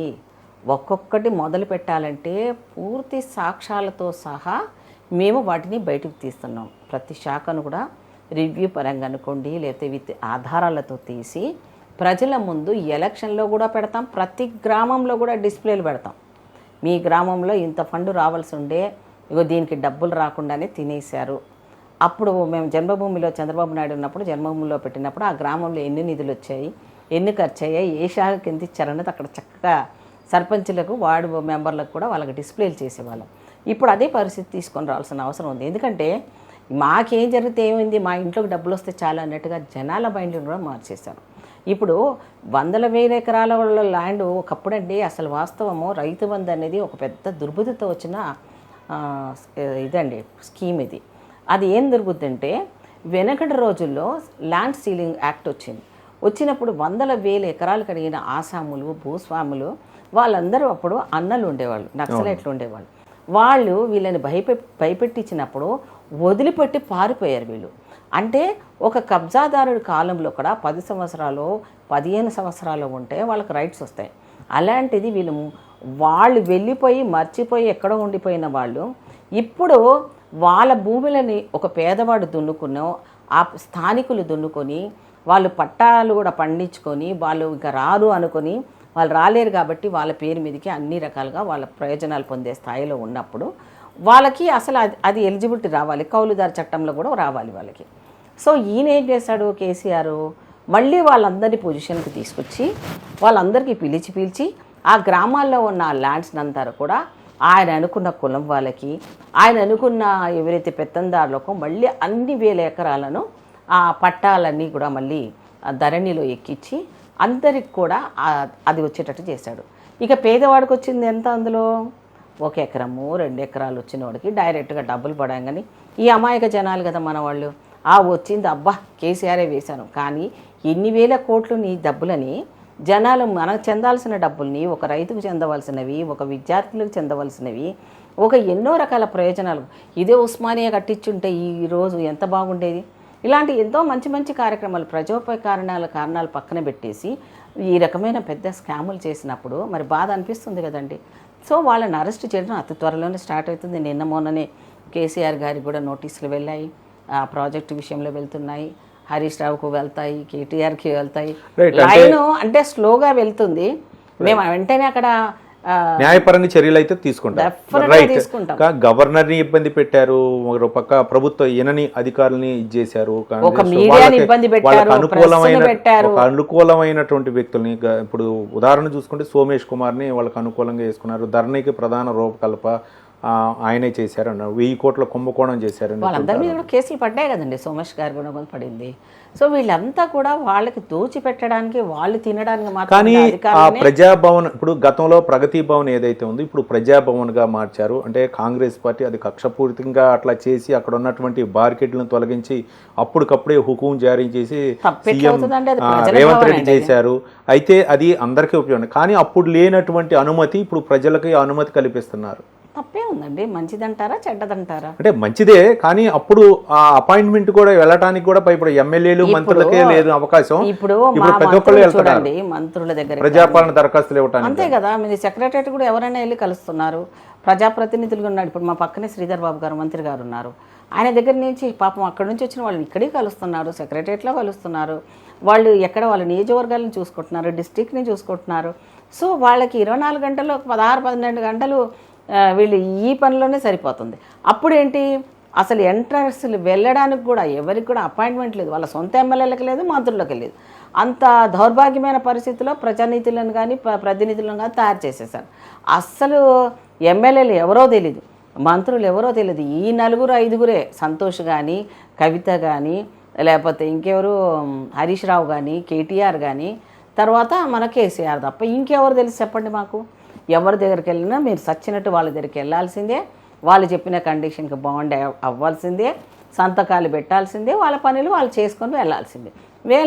ఒక్కొక్కటి మొదలు పెట్టాలంటే పూర్తి సాక్ష్యాలతో సహా మేము వాటిని బయటకు తీస్తున్నాం. ప్రతి శాఖను కూడా రివ్యూ పరంగా అనుకోండి, లేకపోతే విత్ ఆధారాలతో తీసి ప్రజల ముందు ఎలక్షన్లో కూడా పెడతాం. ప్రతి గ్రామంలో కూడా డిస్ప్లేలు పెడతాం. మీ గ్రామంలో ఇంత ఫండ్ రావాల్సి ఉండే, ఇగో దీనికి డబ్బులు రాకుండానే తినేశారు. అప్పుడు మేము జన్మభూమిలో చంద్రబాబు నాయుడు ఉన్నప్పుడు జన్మభూమిలో పెట్టినప్పుడు ఆ గ్రామంలో ఎన్ని నిధులు వచ్చాయి, ఎన్ని ఖర్చు అయ్యాయి, ఏ శాఖకి ఎంత ఇచ్చారన్నది అక్కడ చక్కగా సర్పంచులకు వార్డు మెంబర్లకు కూడా వాళ్ళకి డిస్ప్లేలు చేసేవాళ్ళం. ఇప్పుడు అదే పరిస్థితి తీసుకొని రావాల్సిన అవసరం ఉంది. ఎందుకంటే మాకేం జరిగితే ఏమైంది, మా ఇంట్లోకి డబ్బులు వస్తే చాలు అన్నట్టుగా జనాల మైండ్ని కూడా మార్చేశారు. ఇప్పుడు 100,000 ఎకరాల ల్యాండ్ ఒకప్పుడండి అసలు వాస్తవము రైతు బంధు అనేది ఒక పెద్ద దుర్బుద్ధితో వచ్చిన ఇదండి స్కీమ్ ఇది. అది ఏం దొరుకుతుందంటే వెనకటి రోజుల్లో ల్యాండ్ సీలింగ్ యాక్ట్ వచ్చినప్పుడు 100,000 ఎకరాలు కలిగిన ఆసాములు, భూస్వాములు వాళ్ళందరూ అప్పుడు అన్నలు ఉండేవాళ్ళు, నక్సలైట్లు ఉండేవాళ్ళు. వాళ్ళు వీళ్ళని భయపెట్టించినప్పుడు వదిలిపెట్టి పారిపోయారు వీళ్ళు. అంటే ఒక కబ్జాదారుడి కాలంలో కూడా 10 సంవత్సరాలు 15 సంవత్సరాలు ఉంటే వాళ్ళకి రైట్స్ వస్తాయి. అలాంటిది వాళ్ళు వెళ్ళిపోయి మర్చిపోయి ఎక్కడో ఉండిపోయిన వాళ్ళు ఇప్పుడు వాళ్ళ భూములని ఒక పేదవాడు దున్నుకున్నో ఆ స్థానికులు దున్నుకొని వాళ్ళు పట్టాలు కూడా పండించుకొని వాళ్ళు ఇంకా రారు అనుకొని వాళ్ళు రాలేరు కాబట్టి వాళ్ళ పేరు మీదకి అన్ని రకాలుగా వాళ్ళ ప్రయోజనాలు పొందే స్థాయిలో ఉన్నప్పుడు వాళ్ళకి అసలు అది ఎలిజిబిలిటీ రావాలి, కౌలుదారు చట్టంలో కూడా రావాలి వాళ్ళకి. సో ఈయన ఏం చేశాడు కేసీఆర్, మళ్ళీ వాళ్ళందరినీ పొజిషన్కి తీసుకొచ్చి వాళ్ళందరికీ పిలిచి ఆ గ్రామాల్లో ఉన్న ల్యాండ్స్ అంతా కూడా ఆయన అనుకున్న కులం వాళ్ళకి, ఆయన అనుకున్న ఎవరైతే పెత్తందారులకో మళ్ళీ అన్ని 1000 ఎకరాలను ఆ పట్టాలన్నీ కూడా మళ్ళీ ధరణిలో ఎక్కించి అందరికి కూడా అది వచ్చేటట్టు చేశాడు. ఇక పేదవాడికి వచ్చింది ఎంత, అందులో 1 ఎకరము 2 ఎకరాలు వచ్చిన వాడికి డైరెక్ట్గా డబ్బులు పడంగాని ఈ అమాయక జనాలు కదా మన వాళ్ళు, వచ్చింది అబ్బా కేసీఆరే వేశాను. కానీ ఎన్ని వేల కోట్లు నీ డబ్బులని జనాలు మనకు చెందాల్సిన డబ్బుల్ని, ఒక రైతుకు చెందవలసినవి, ఒక విద్యార్థులకు చెందవలసినవి, ఒక ఎన్నో రకాల ప్రయోజనాలు ఇదే ఉస్మానియా కట్టించుంటే ఈరోజు ఎంత బాగుండేది. ఇలాంటి ఎంతో మంచి మంచి కార్యక్రమాలు ప్రజోపయోగ కారణాలు పక్కన పెట్టేసి ఈ రకమైన పెద్ద స్కాములు చేసినప్పుడు మరి బాధ అనిపిస్తుంది కదండి. సో వాళ్ళని అరెస్ట్ చేయడం అతి త్వరలోనే స్టార్ట్ అవుతుంది. నిన్న మొన్ననే కేసీఆర్ గారికి కూడా నోటీసులు వెళ్ళాయి, ఆ ప్రాజెక్టు విషయంలో వెళ్తున్నాయి, హరీష్ రావుకు వెళ్తాయి, కేటీఆర్కి వెళ్తాయి. లైన్ అంటే స్లోగా వెళ్తుంది. మేము వెంటనే అక్కడ న్యాయపరంగా చర్యలు అయితే తీసుకుంటాం. గవర్నర్ని ఇబ్బంది పెట్టారు, ఒక పక్క ప్రభుత్వ ఈయనని అధికారులని ఇచ్చేశారు, అనుకూలమైనటువంటి వ్యక్తుల్ని. ఇప్పుడు ఉదాహరణ చూసుకుంటే సోమేష్ కుమార్ని వాళ్ళకి అనుకూలంగా వేసుకున్నారు, ధరణికి ప్రధాన రూపకల్ప ఆయనే చేశారు అన్నారు, 1000 కోట్ల కుంభకోణం చేశారు. వాళ్ళందరి మీద కూడా కేసులు పడ్డాయి కదండి, సోమేష్ గారు కూడా పడింది. సో వీళ్ళంతా కూడా వాళ్ళకి దోచిపెట్టడానికి, వాళ్ళు తినడానికి మాత్రం. కానీ ఆ ప్రజాభవన్ ఇప్పుడు గతంలో ప్రగతి భవన్ ఏదైతే ఉందో ఇప్పుడు ప్రజాభవన్గా మార్చారు. అంటే కాంగ్రెస్ పార్టీ అది కక్షపూరితంగా అట్లా చేసి అక్కడ ఉన్నటువంటి బార్కెట్లను తొలగించి అప్పటికప్పుడే హుకుం జారీ చేసి రేవంత్ రెడ్డి చేశారు. అయితే అది అందరికీ ఉపయోగం. కానీ అప్పుడు లేనటువంటి అనుమతి ఇప్పుడు ప్రజలకి అనుమతి కల్పిస్తున్నారు. తప్పే ఉందండి. మంచిదంటారా చెడ్డదంటారా? అంటే మంచిదే, కానీ అప్పుడు ఆ అపాయింట్మెంట్ కూడా వెళ్ళటానికి కూడా ఇప్పుడు ఎమ్మెల్యేలు మంత్రులకే లేదు అవకాశం. ఇప్పుడు ప్రతి ఒక్కళ్ళు వెళ్తున్నారు చూడండి, మంత్రుల దగ్గర ప్రజాపాలన దరఖాస్తులు ఇవ్వటానికి. అంతే కదా, మీ సెక్రటరేట్ కూడా ఎవరైనా వెళ్ళి కలుస్తున్నారు. ప్రజాప్రతినిధులుగా ఉన్నాడు. ఇప్పుడు మా పక్కనే శ్రీధర్ బాబు గారు మంత్రి గారు ఉన్నారు. ఆయన దగ్గర నుంచి పాపం అక్కడి నుంచి వచ్చిన వాళ్ళు ఇక్కడికి కలుస్తున్నారు, సెక్రటరేట్లో కలుస్తున్నారు. వాళ్ళు ఎక్కడ వాళ్ళ నియోజకవర్గాలను చూసుకుంటున్నారు, డిస్ట్రిక్ట్ని చూసుకుంటున్నారు. సో వాళ్ళకి 24 గంటల్లో 16-12 గంటలు వీళ్ళు ఈ పనిలోనే సరిపోతుంది. అప్పుడేంటి, అసలు ఎంట్రన్స్లు వెళ్ళడానికి కూడా ఎవరికి కూడా అపాయింట్మెంట్ లేదు. వాళ్ళ సొంత ఎమ్మెల్యేలకు లేదు, మంత్రులకు లేదు. అంత దౌర్భాగ్యమైన పరిస్థితిలో ప్రజానీతులను కానీ ప్రతినిధులను కానీ తయారు చేసేసారు. అస్సలు ఎమ్మెల్యేలు ఎవరో తెలీదు, మంత్రులు ఎవరో తెలియదు. ఈ 4-5 సంతోష్ కానీ, కవిత కానీ, లేకపోతే ఇంకెవరు హరీష్ రావు కానీ, కేటీఆర్ కానీ, తర్వాత మన కేసీఆర్ తప్ప ఇంకెవరు తెలుసు చెప్పండి మాకు? ఎవరి దగ్గరికి వెళ్ళినా మీరు సచ్చినట్టు వాళ్ళ దగ్గరికి వెళ్ళాల్సిందే, వాళ్ళు చెప్పిన కండిషన్కి బాండ్ అవ్వాల్సిందే, సంతకాలు పెట్టాల్సిందే, వాళ్ళ పనులు వాళ్ళు చేసుకొని వెళ్ళాల్సిందే.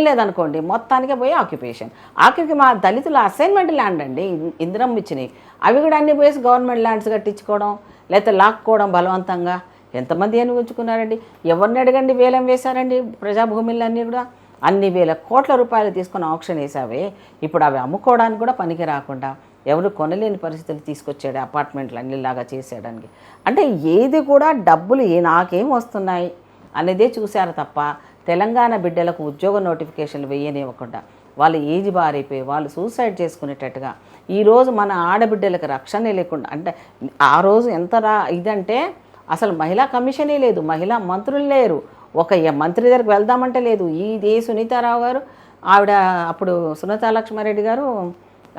లేదనుకోండి మొత్తానికే పోయి ఆక్యుపేషన్. ఆఖరికి మా దళితుల అసైన్మెంట్ ల్యాండ్ అండి ఇందిరమ్మ ఇచ్చినాయి, అవి కూడా అన్ని పోయేసి గవర్నమెంట్ ల్యాండ్స్ కట్టించుకోవడం, లేకపోతే లాక్కోవడం బలవంతంగా. ఎంతమంది అని ఉంచుకున్నారండి? ఎవరిని అడగండి, వేలం వేశారండి ప్రజాభూములన్నీ కూడా. అన్ని వేల కోట్ల రూపాయలు తీసుకొని ఆప్షన్ వేసావే, ఇప్పుడు అవి అమ్ముకోవడానికి కూడా పనికి రాకుండా ఎవరు కొనలేని పరిస్థితులు తీసుకొచ్చాడు అపార్ట్మెంట్లు అన్నిలాగా చేసేయడానికి. అంటే ఏది కూడా డబ్బులు నాకేం వస్తున్నాయి అనేదే చూశారు తప్ప తెలంగాణ బిడ్డలకు ఉద్యోగ నోటిఫికేషన్లు వేయనివ్వకుండా వాళ్ళు ఏజ్ బారైపోయి వాళ్ళు సూసైడ్ చేసుకునేటట్టుగా ఈరోజు మన ఆడబిడ్డలకు రక్షణ లేకుండా, అంటే ఆ రోజు ఎంత ఇదంటే అసలు మహిళా కమిషనే లేదు, మహిళా మంత్రులు లేరు, ఒక మంత్రి దగ్గరికి వెళ్దామంటే లేదు. సునీతారావు గారు ఆవిడ, అప్పుడు సునీతా లక్ష్మారెడ్డి గారు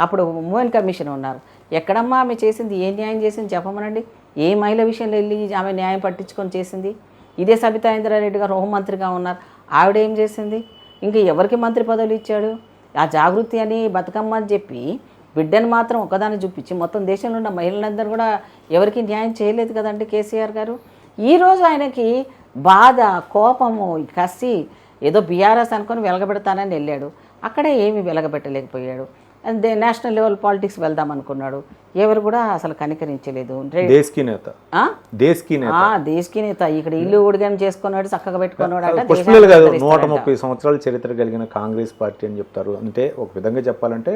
అప్పుడు ఉమెన్ కమిషన్ ఉన్నారు. ఎక్కడమ్మా ఆమె చేసింది, ఏ న్యాయం చేసింది చెప్పమనండి? ఏ మహిళ విషయంలో వెళ్ళి ఆమె న్యాయం పట్టించుకొని చేసింది? ఇదే సబితా ఇంద్రారెడ్డి గారు హోంమంత్రిగా ఉన్నారు, ఆవిడ ఏం చేసింది? ఇంకా ఎవరికి మంత్రి పదవులు ఇచ్చాడు? ఆ జాగృతి అని బతుకమ్మ అని చెప్పి బిడ్డను మాత్రం ఒకదాన్ని చూపించి మొత్తం దేశంలో ఉన్న మహిళలందరూ కూడా ఎవరికి న్యాయం చేయలేదు కదండి కేసీఆర్ గారు. ఈరోజు ఆయనకి బాధ, కోపము, కసి, ఏదో బీఆర్ఎస్ అనుకొని వెలగబెడతానని వెళ్ళాడు, అక్కడే ఏమీ వెలగబెట్టలేకపోయాడు. నేషనల్ లెవెల్ పాలిటిక్స్ వెళ్దాం అనుకున్నాడు, ఎవరు కూడా అసలు కనికరించలేదు. దేశ్కి నేత ఇక్కడ ఇల్లు ఉడిగని చేసుకున్నాడు, చక్కగా పెట్టుకున్నాడు. 130 సంవత్సరాల చరిత్ర కలిగిన కాంగ్రెస్ పార్టీ అని చెప్తారు. అంటే ఒక విధంగా చెప్పాలంటే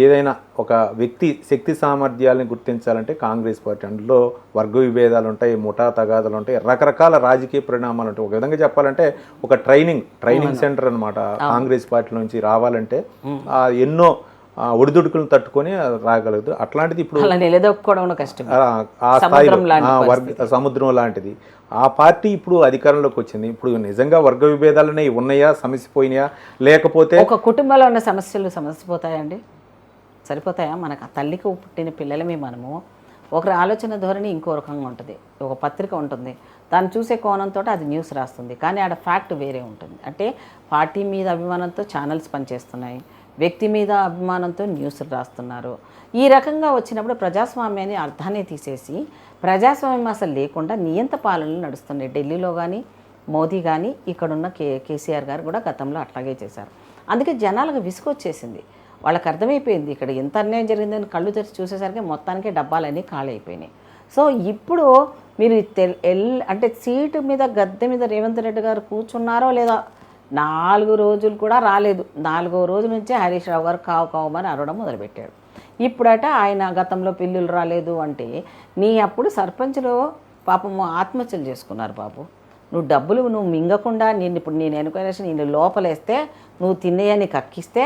ఏదైనా ఒక వ్యక్తి శక్తి సామర్థ్యాలను గుర్తించాలంటే కాంగ్రెస్ పార్టీ, అందులో వర్గ విభేదాలు ఉంటాయి, ముఠా తగాదాలు ఉంటాయి, రకరకాల రాజకీయ పరిణామాలు ఉంటాయి. ఒక విధంగా చెప్పాలంటే ఒక ట్రైనింగ్ సెంటర్ అనమాట కాంగ్రెస్ పార్టీ నుంచి రావాలంటే. ఎన్నో ఒడిదుడుకులను తట్టుకొని రాగలదు. అట్లాంటిది ఇప్పుడు ఆ స్థాయిలో సముద్రం లాంటిది ఆ పార్టీ ఇప్పుడు అధికారంలోకి వచ్చింది. ఇప్పుడు నిజంగా వర్గ విభేదాలనే ఉన్నాయా, సమసిపోయినాయా, లేకపోతే ఒక కుటుంబంలో ఉన్న సమస్యలు సమసిపోతాయండి? సరిపోతాయా? మనకు ఆ తల్లికి పుట్టిన పిల్లలమే మనము. ఒకరి ఆలోచన ధోరణి ఇంకో రకంగా ఉంటుంది. ఒక పత్రిక ఉంటుంది, దాన్ని చూసే కోణంతో అది న్యూస్ రాస్తుంది, కానీ ఆడ ఫ్యాక్ట్ వేరే ఉంటుంది. అంటే పార్టీ మీద అభిమానంతో ఛానల్స్ పనిచేస్తున్నాయి, వ్యక్తి మీద అభిమానంతో న్యూస్లు రాస్తున్నారు. ఈ రకంగా వచ్చినప్పుడు ప్రజాస్వామ్యాన్ని అర్థాన్ని తీసేసి ప్రజాస్వామ్యం అసలు లేకుండా నియంత పాలనలు నడుస్తున్నాయి. ఢిల్లీలో కానీ మోదీ కానీ ఇక్కడున్న కేసీఆర్ గారు కూడా గతంలో అట్లాగే చేశారు. అందుకే జనాలకు విసుగొచ్చేసింది. వాళ్ళకి అర్థమైపోయింది ఇక్కడ ఎంత అన్యాయం జరిగిందని. కళ్ళు తెరిచి చూసేసరికి మొత్తానికి డబ్బాలన్నీ ఖాళీ అయిపోయినాయి. సో ఇప్పుడు మీరు అంటే సీటు మీద గద్దె మీద రేవంత్ రెడ్డి గారు కూర్చున్నారో లేదా 4 రోజులు కూడా రాలేదు. 4వ రోజు నుంచే హరీష్ రావు గారు కావమని అరవడం మొదలుపెట్టాడు. ఇప్పుడట ఆయన గతంలో పిల్లులు రాలేదు అంటే అప్పుడు సర్పంచ్లో పాపం ఆత్మహత్యలు చేసుకున్నారు బాబు. నువ్వు మింగకుండా ఇప్పుడు నేను ఎన్నుకునేసి నేను లోపలేస్తే నువ్వు తినేయని కక్కిస్తే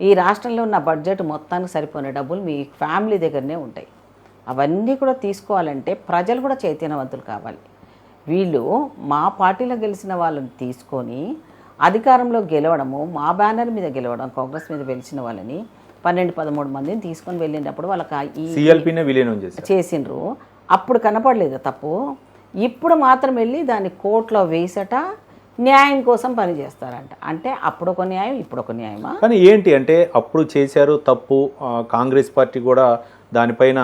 ఈ రాష్ట్రంలో ఉన్న బడ్జెట్ మొత్తానికి సరిపోయిన డబ్బులు మీ ఫ్యామిలీ దగ్గరనే ఉంటాయి. అవన్నీ కూడా తీసుకోవాలంటే ప్రజలు కూడా చైతన్యవంతులు కావాలి. వీళ్ళు మా పార్టీలో గెలిచిన వాళ్ళని తీసుకొని అధికారంలో గెలవడము, మా బ్యానర్ మీద గెలవడం, కాంగ్రెస్ మీద గెలిచిన వాళ్ళని 12-13 మందిని తీసుకొని వెళ్ళినప్పుడు వాళ్ళకి చేసిండ్రు. అప్పుడు కనపడలేదు తప్పు. ఇప్పుడు మాత్రం వెళ్ళి దాన్ని కోర్టులో వేసట న్యాయం కోసం పనిచేస్తారంట. అంటే అప్పుడు ఒక న్యాయం, ఇప్పుడు ఒక న్యాయమా? కానీ ఏంటి అంటే అప్పుడు చేశారు తప్పు, కాంగ్రెస్ పార్టీ కూడా దానిపైన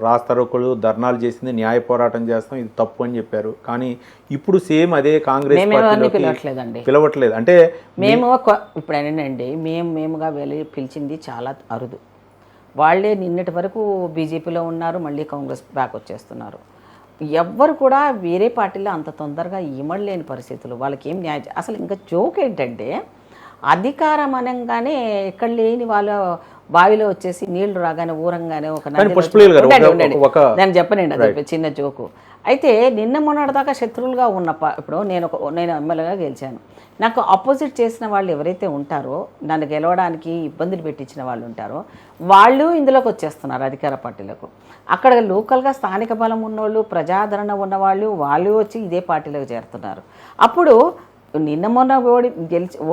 రాస్తారోకలు ధర్నాలు చేసింది, న్యాయ పోరాటం చేస్తాం, ఇది తప్పు అని చెప్పారు. కానీ ఇప్పుడు సేమ్ అదే కాంగ్రెస్ పిలవట్లేదు. అంటే మేము ఇప్పుడు ఏంటండి మేముగా వెళ్ళి పిలిచింది చాలా అరుదు. వాళ్ళే నిన్నటి వరకు బీజేపీలో ఉన్నారు, మళ్ళీ కాంగ్రెస్ బ్యాక్ వచ్చేస్తున్నారు. ఎవ్వరు కూడా వేరే పార్టీలో అంత తొందరగా ఇమడలేని పరిస్థితులు. వాళ్ళకి ఏం న్యాయం అసలు. ఇంకా జోక్ ఏంటంటే అధికారం అనగానే ఎక్కడ లేని వాళ్ళ బావిలో వచ్చేసి నీళ్లు రాగానే ఊరంగానే ఒక నేను చెప్పనండి, అది చిన్న జోకు. అయితే నిన్న మొన్నటిదాకా శత్రువులుగా ఉన్న ఇప్పుడు నేను ఎమ్మెల్యేగా గెలిచాను. నాకు అపోజిట్ చేసిన వాళ్ళు ఎవరైతే ఉంటారో, నన్ను గెలవడానికి ఇబ్బందులు పెట్టించిన వాళ్ళు ఉంటారో వాళ్ళు ఇందులోకి వచ్చేస్తున్నారు అధికార పార్టీలకు. అక్కడ లోకల్గా స్థానిక బలం ఉన్నోళ్ళు, ప్రజాదరణ ఉన్నవాళ్ళు వాళ్ళు వచ్చి ఇదే పార్టీలోకి చేరుతున్నారు. అప్పుడు నిన్న మొన్న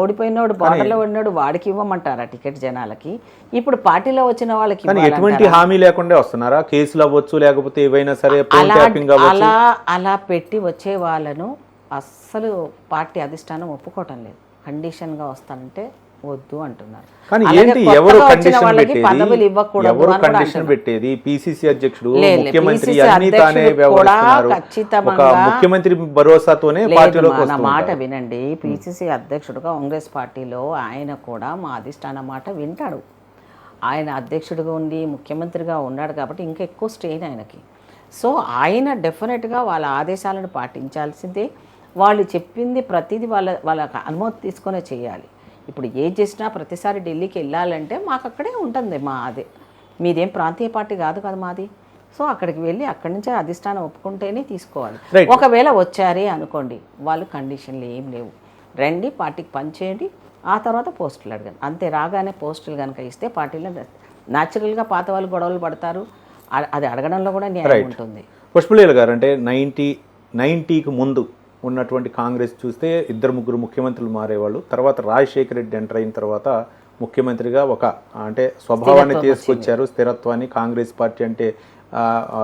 ఓడిపోయినోడు, బార్డర్లో ఉన్నాడు, వాడికి ఇవ్వమంటారా టికెట్ జనాలకి? ఇప్పుడు పార్టీలో వచ్చిన వాళ్ళకి ఎటువంటి హామీ లేకుండా వస్తున్నారా? కేసులు అవ్వచ్చు, లేకపోతే ఏవైనా సరే అలా పెట్టి వచ్చే వాళ్ళను అస్సలు పార్టీ అధిష్టానం ఒప్పుకోవటం లేదు. కండిషన్గా వస్తానంటే వద్దు అంటున్నారు. కానీ ఏంటి, ఎవరు కండిషన్ పెట్టేది? పిసిసి అధ్యక్షుడు, ముఖ్యమంత్రి అన్ని తానే వ్యవహరిస్తున్నారు. ఒక ముఖ్యమంత్రి భరోసాతోనే పార్టీలోకి వస్తున్నారు. మాట వినండి. పిసిసి అధ్యక్షుడుగా కాంగ్రెస్ పార్టీలో ఆయన కూడా మా అధిష్టాన మాట వింటాడు. ఆయన అధ్యక్షుడిగా ఉండి ముఖ్యమంత్రిగా ఉన్నాడు కాబట్టి ఇంకా ఎక్కువ స్ట్రెయిన్ ఆయనకి. సో ఆయన డెఫినెట్గా వాళ్ళ ఆదేశాలను పాటించాల్సిందే. వాళ్ళు చెప్పింది ప్రతిదీ వాళ్ళ అనుమతి తీసుకొనే చేయాలి. ఇప్పుడు ఏం చేసినా ప్రతిసారి ఢిల్లీకి వెళ్ళాలంటే మాకు అక్కడే ఉంటుంది. మీదేం ప్రాంతీయ పార్టీ కాదు కదా మాది. సో అక్కడికి వెళ్ళి అక్కడి నుంచే అధిష్టానం ఒప్పుకుంటేనే తీసుకోవాలి. ఒకవేళ వచ్చారే అనుకోండి, వాళ్ళు కండిషన్లు ఏం లేవు, రండి పార్టీకి పనిచేయండి, ఆ తర్వాత పోస్టులు అడగండి అంతే. రాగానే పోస్టులు కనుక ఇస్తే పార్టీలో న్యాచురల్గా పాత వాళ్ళు గొడవలు పడతారు. అది అడగడంలో కూడా న్యాయం ఉంటుంది. పుష్పలీల గారు, అంటే 90కి ముందు ఉన్నటువంటి కాంగ్రెస్ చూస్తే 2-3 ముఖ్యమంత్రులు మారేవాళ్ళు. తర్వాత రాజశేఖర రెడ్డి ఎంటర్ అయిన తర్వాత ముఖ్యమంత్రిగా అంటే స్వభావాన్ని తీసుకొచ్చారు, స్థిరత్వాన్ని. కాంగ్రెస్ పార్టీ అంటే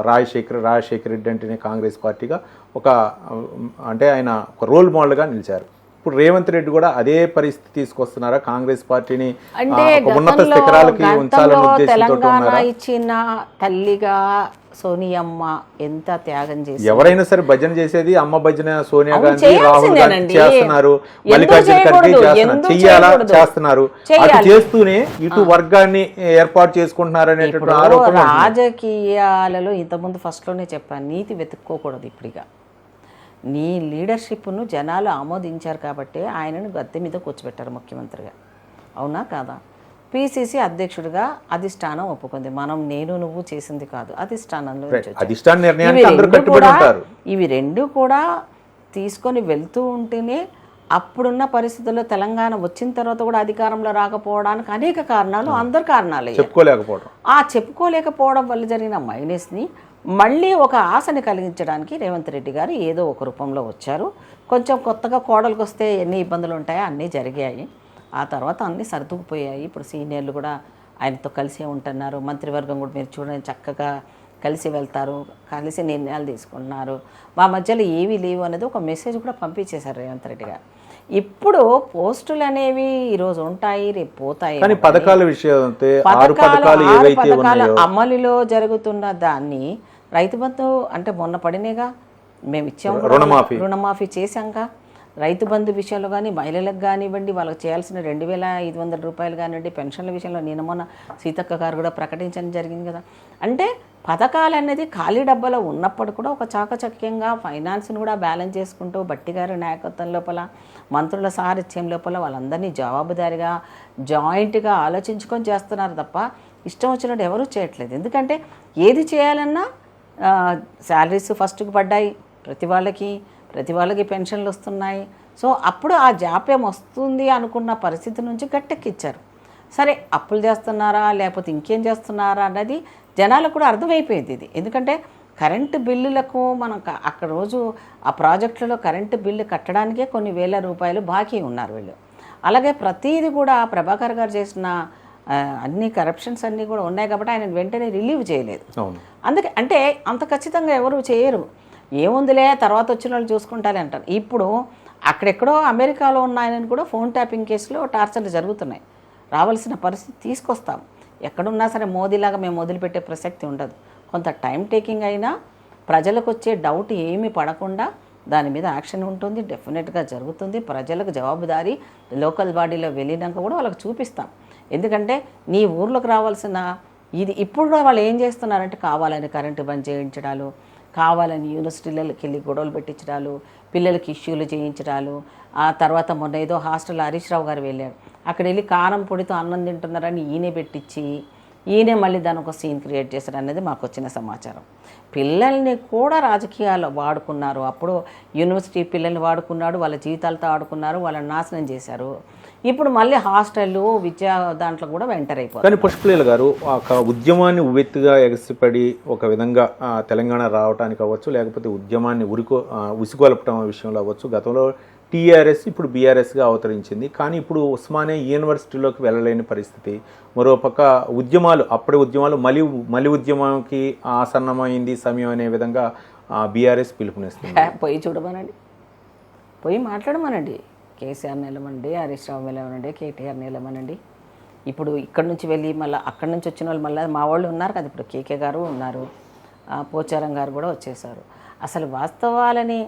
రాజశేఖర రెడ్డి అంటేనే కాంగ్రెస్ పార్టీగా అంటే ఆయన ఒక రోల్ మోడల్గా నిలిచారు. ఇప్పుడు రేవంత్ రెడ్డి కూడా అదే పరిస్థితి తీసుకొస్తున్నారా? కాంగ్రెస్ పార్టీని ఉన్నత శిఖరాలకి ఉంచాలని ఉద్దేశంతో ఇచ్చిన తల్లిగా సోనియమ్మ ఎంత త్యాగం చేసి, ఎవరైనా సరే భజన చేసేది అమ్మ భజన. సోనియా గాంధీ, రాహుల్ గాంధీ చేస్తున్నారు, మల్లికార్జున ఖర్గే చేస్తున్నారు. అటు చేస్తూనే ఇటు వర్గాన్ని ఏర్పాటు చేసుకుంటున్నారు అనేటువంటి ఆరోపణ. రాజకీయాలలో ఇంతకుముందు ఫస్ట్లోనే చెప్పాను, నీతి వెతుక్కోకూడదు. ఇప్పుడుగా నీ లీడర్షిప్ను జనాలు ఆమోదించారు కాబట్టి ఆయనను గద్దె మీద కూర్చోబెట్టారు ముఖ్యమంత్రిగా. అవునా కాదా? పిసిసి అధ్యక్షుడిగా అధిష్టానం ఒప్పుకుంది. నేను నువ్వు చేసింది కాదు, అధిష్టానంలో ఇవి రెండు కూడా తీసుకొని వెళ్తూ ఉంటేనే అప్పుడున్న పరిస్థితుల్లో తెలంగాణ వచ్చిన తర్వాత కూడా అధికారంలో రాకపోవడానికి అనేక కారణాలు, అందరు కారణాలు. చెప్పుకోలేకపోవడం వల్ల జరిగిన మైనస్ని మళ్ళీ ఒక ఆశని కలిగించడానికి రేవంత్ రెడ్డి గారు ఏదో ఒక రూపంలో వచ్చారు. కొంచెం కొత్తగా కోడలకు వస్తే ఎన్ని ఇబ్బందులు ఉంటాయో అన్నీ జరిగాయి. ఆ తర్వాత అన్నీ సర్దుకుపోయాయి. ఇప్పుడు సీనియర్లు కూడా ఆయనతో కలిసే ఉంటున్నారు. మంత్రివర్గం కూడా మీరు చూడండి, చక్కగా కలిసి వెళ్తారు, కలిసి నిర్ణయాలు తీసుకుంటున్నారు. మా మధ్యలో ఏవీ లేవు అనేది ఒక మెసేజ్ కూడా పంపించేశారు రేవంత్ రెడ్డి గారు. ఇప్పుడు పోస్టులు అనేవి ఈరోజు ఉంటాయి, రేపు పోతాయి. పథకాల అమలులో జరుగుతున్న దాన్ని రైతు బంధు అంటే మొన్న పడినేగా మేము ఇచ్చాము, రుణమాఫీ చేశాంగా. రైతు బంధు విషయంలో కానీ, మహిళలకు కానివ్వండి, వాళ్ళకి చేయాల్సిన 2,500 రూపాయలు కానివ్వండి, పెన్షన్ల విషయంలో నిన్న మొన్న సీతక్క గారు కూడా ప్రకటించడం జరిగింది కదా. అంటే పథకాలు అనేది ఖాళీ డబ్బాలో ఉన్నప్పుడు కూడా ఒక చాకచక్యంగా ఫైనాన్స్ని కూడా బ్యాలెన్స్ చేసుకుంటూ బట్టి గారి నాయకత్వం లోపల, మంత్రుల సారథ్యం లోపల వాళ్ళందరినీ జవాబుదారిగా జాయింట్గా ఆలోచించుకొని చేస్తున్నారు తప్ప ఇష్టం వచ్చినట్టు ఎవరూ చేయట్లేదు. ఎందుకంటే ఏది చేయాలన్నా శాలరీస్ ఫస్ట్కి పడ్డాయి, ప్రతి వాళ్ళకి పెన్షన్లు వస్తున్నాయి. సో అప్పుడు ఆ జాప్యం వస్తుంది అనుకున్న పరిస్థితి నుంచి గట్టెక్కిచ్చారు. సరే అప్పులు చేస్తున్నారా లేకపోతే ఇంకేం చేస్తున్నారా అన్నది జనాలకు కూడా అర్థమైపోయింది ఇది. ఎందుకంటే కరెంటు బిల్లులకు మనం అక్కడ రోజు ఆ ప్రాజెక్టులలో కరెంటు బిల్లు కట్టడానికే కొన్ని వేల రూపాయలు బాకీ ఉన్నారు వీళ్ళు. అలాగే ప్రతీది కూడా ప్రభాకర్ గారు చేసిన అన్ని కరప్షన్స్ అన్నీ కూడా ఉన్నాయి కాబట్టి ఆయన వెంటనే రిలీవ్ చేయలేదు. అందుకే అంటే అంత ఖచ్చితంగా ఎవరు చేయరు. ఏముందిలే తర్వాత వచ్చిన వాళ్ళు చూసుకుంటారే అంటారు. ఇప్పుడు అక్కడెక్కడో అమెరికాలో ఉన్న ఆయనను కూడా ఫోన్ ట్యాపింగ్ కేసులో టార్చర్లు జరుగుతున్నాయి. రావాల్సిన పరిస్థితి తీసుకొస్తాం. ఎక్కడున్నా సరే మోదీలాగా మేము మొదలుపెట్టే ప్రసక్తి ఉండదు. కొంత టైం టేకింగ్ అయినా ప్రజలకు వచ్చే డౌట్ ఏమీ పడకుండా దాని మీద యాక్షన్ ఉంటుంది, డెఫినెట్గా జరుగుతుంది. ప్రజలకు జవాబుదారీ లోకల్ బాడీలో వెళ్ళినాక కూడా వాళ్ళకి చూపిస్తాం. ఎందుకంటే నీ ఊర్లోకి రావాల్సిన ఇది ఇప్పుడు కూడా వాళ్ళు ఏం చేస్తున్నారంటే కావాలని కరెంటు బంద్ చేయించడాలు, కావాలని యూనివర్సిటీలకి వెళ్ళి గొడవలు పెట్టించడాలు, పిల్లలకి ఇష్యూలు చేయించడాలు. ఆ తర్వాత మొన్న ఏదో హాస్టల్ హరీష్ రావు గారు వెళ్ళాడు, అక్కడ వెళ్ళి కారం పొడితో అన్నం తింటున్నారని ఈయనే పెట్టించి ఈయనే మళ్ళీ దాని ఒక సీన్ క్రియేట్ చేశారు అనేది మాకు వచ్చిన సమాచారం. పిల్లల్ని కూడా రాజకీయాలు వాడుకున్నారు. అప్పుడు యూనివర్సిటీ పిల్లల్ని వాడుకున్నాడు, వాళ్ళ జీవితాలతో ఆడుకున్నారు, వాళ్ళని నాశనం చేశారు. ఇప్పుడు మళ్ళీ హాస్టళ్ళు విద్యా దాంట్లో కూడా ఎంటర్ అయిపోతారు. కానీ పుష్పలీల గారు ఒక ఉద్యమాన్ని ఉవ్వెత్తుగా ఎగసిపడి ఒక విధంగా తెలంగాణ రావడానికి అవ్వచ్చు, లేకపోతే ఉద్యమాన్ని ఉసిగొల్పడం విషయంలో అవ్వచ్చు, గతంలో టీఆర్ఎస్ ఇప్పుడు బీఆర్ఎస్గా అవతరించింది. కానీ ఇప్పుడు ఉస్మానియా యూనివర్సిటీలోకి వెళ్ళలేని పరిస్థితి. మరోపక్క ఉద్యమాలు, అప్పటి ఉద్యమాలు మళ్ళీ ఉద్యమానికి ఆసన్నమైంది సమయం అనే విధంగా బీఆర్ఎస్ పిలుపునిస్తుంది. పోయి చూడమనండి, పోయి మాట్లాడమనండి. కేసీఆర్ నిలమనండి, హరీష్ రావు నిలమనండి, కేటీఆర్ నిలమనండి. ఇప్పుడు ఇక్కడ నుంచి వెళ్ళి మళ్ళీ అక్కడి నుంచి వచ్చిన వాళ్ళు మళ్ళీ మా వాళ్ళు ఉన్నారు కదా, ఇప్పుడు కేకే గారు ఉన్నారు, పోచారం గారు కూడా వచ్చేసారు. అసలు వాస్తవాలని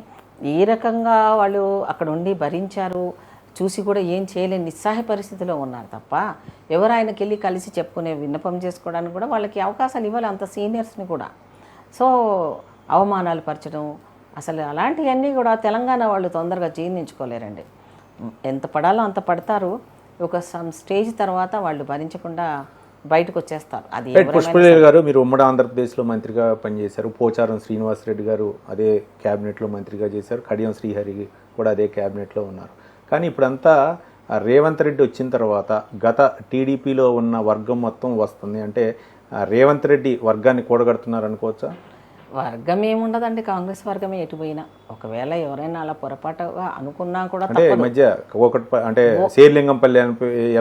ఏ రకంగా వాళ్ళు అక్కడ ఉండి భరించారు, చూసి కూడా ఏం చేయలేని నిస్సహాయ పరిస్థితిలో ఉన్నారు తప్ప ఎవరు ఆయనకి వెళ్ళి కలిసి చెప్పుకునే విన్నపం చేసుకోవడానికి కూడా వాళ్ళకి అవకాశాలు ఇవ్వాలి, అంత సీనియర్స్ని కూడా. సో అవమానాలు పరచడం, అసలు అలాంటివన్నీ కూడా తెలంగాణ వాళ్ళు తొందరగా జీర్ణించుకోలేరండి. ఎంత పడాలో అంత పడతారు, ఒక సమ్ స్టేజ్ తర్వాత వాళ్ళు భరించకుండా బయటకు వచ్చేస్తారు. అది పుష్పలీల గారు, మీరు ఉమ్మడి ఆంధ్రప్రదేశ్లో మంత్రిగా పనిచేశారు. పోచారం శ్రీనివాసరెడ్డి గారు అదే క్యాబినెట్లో మంత్రిగా చేశారు. కడియం శ్రీహరి కూడా అదే క్యాబినెట్లో ఉన్నారు. కానీ ఇప్పుడంతా రేవంత్ రెడ్డి వచ్చిన తర్వాత గత టీడీపీలో ఉన్న వర్గం మొత్తం వస్తుంది. అంటే రేవంత్ రెడ్డి వర్గాన్ని కూడగడుతున్నారు అనుకోవచ్చా? వర్గం ఏముండదండి, కాంగ్రెస్ వర్గమే ఎటు పోయినా. ఒకవేళ ఎవరైనా అలా పొరపాటుగా అనుకున్నా కూడా అంటే మధ్య ఒకటి అంటే శేర్లింగంపల్లి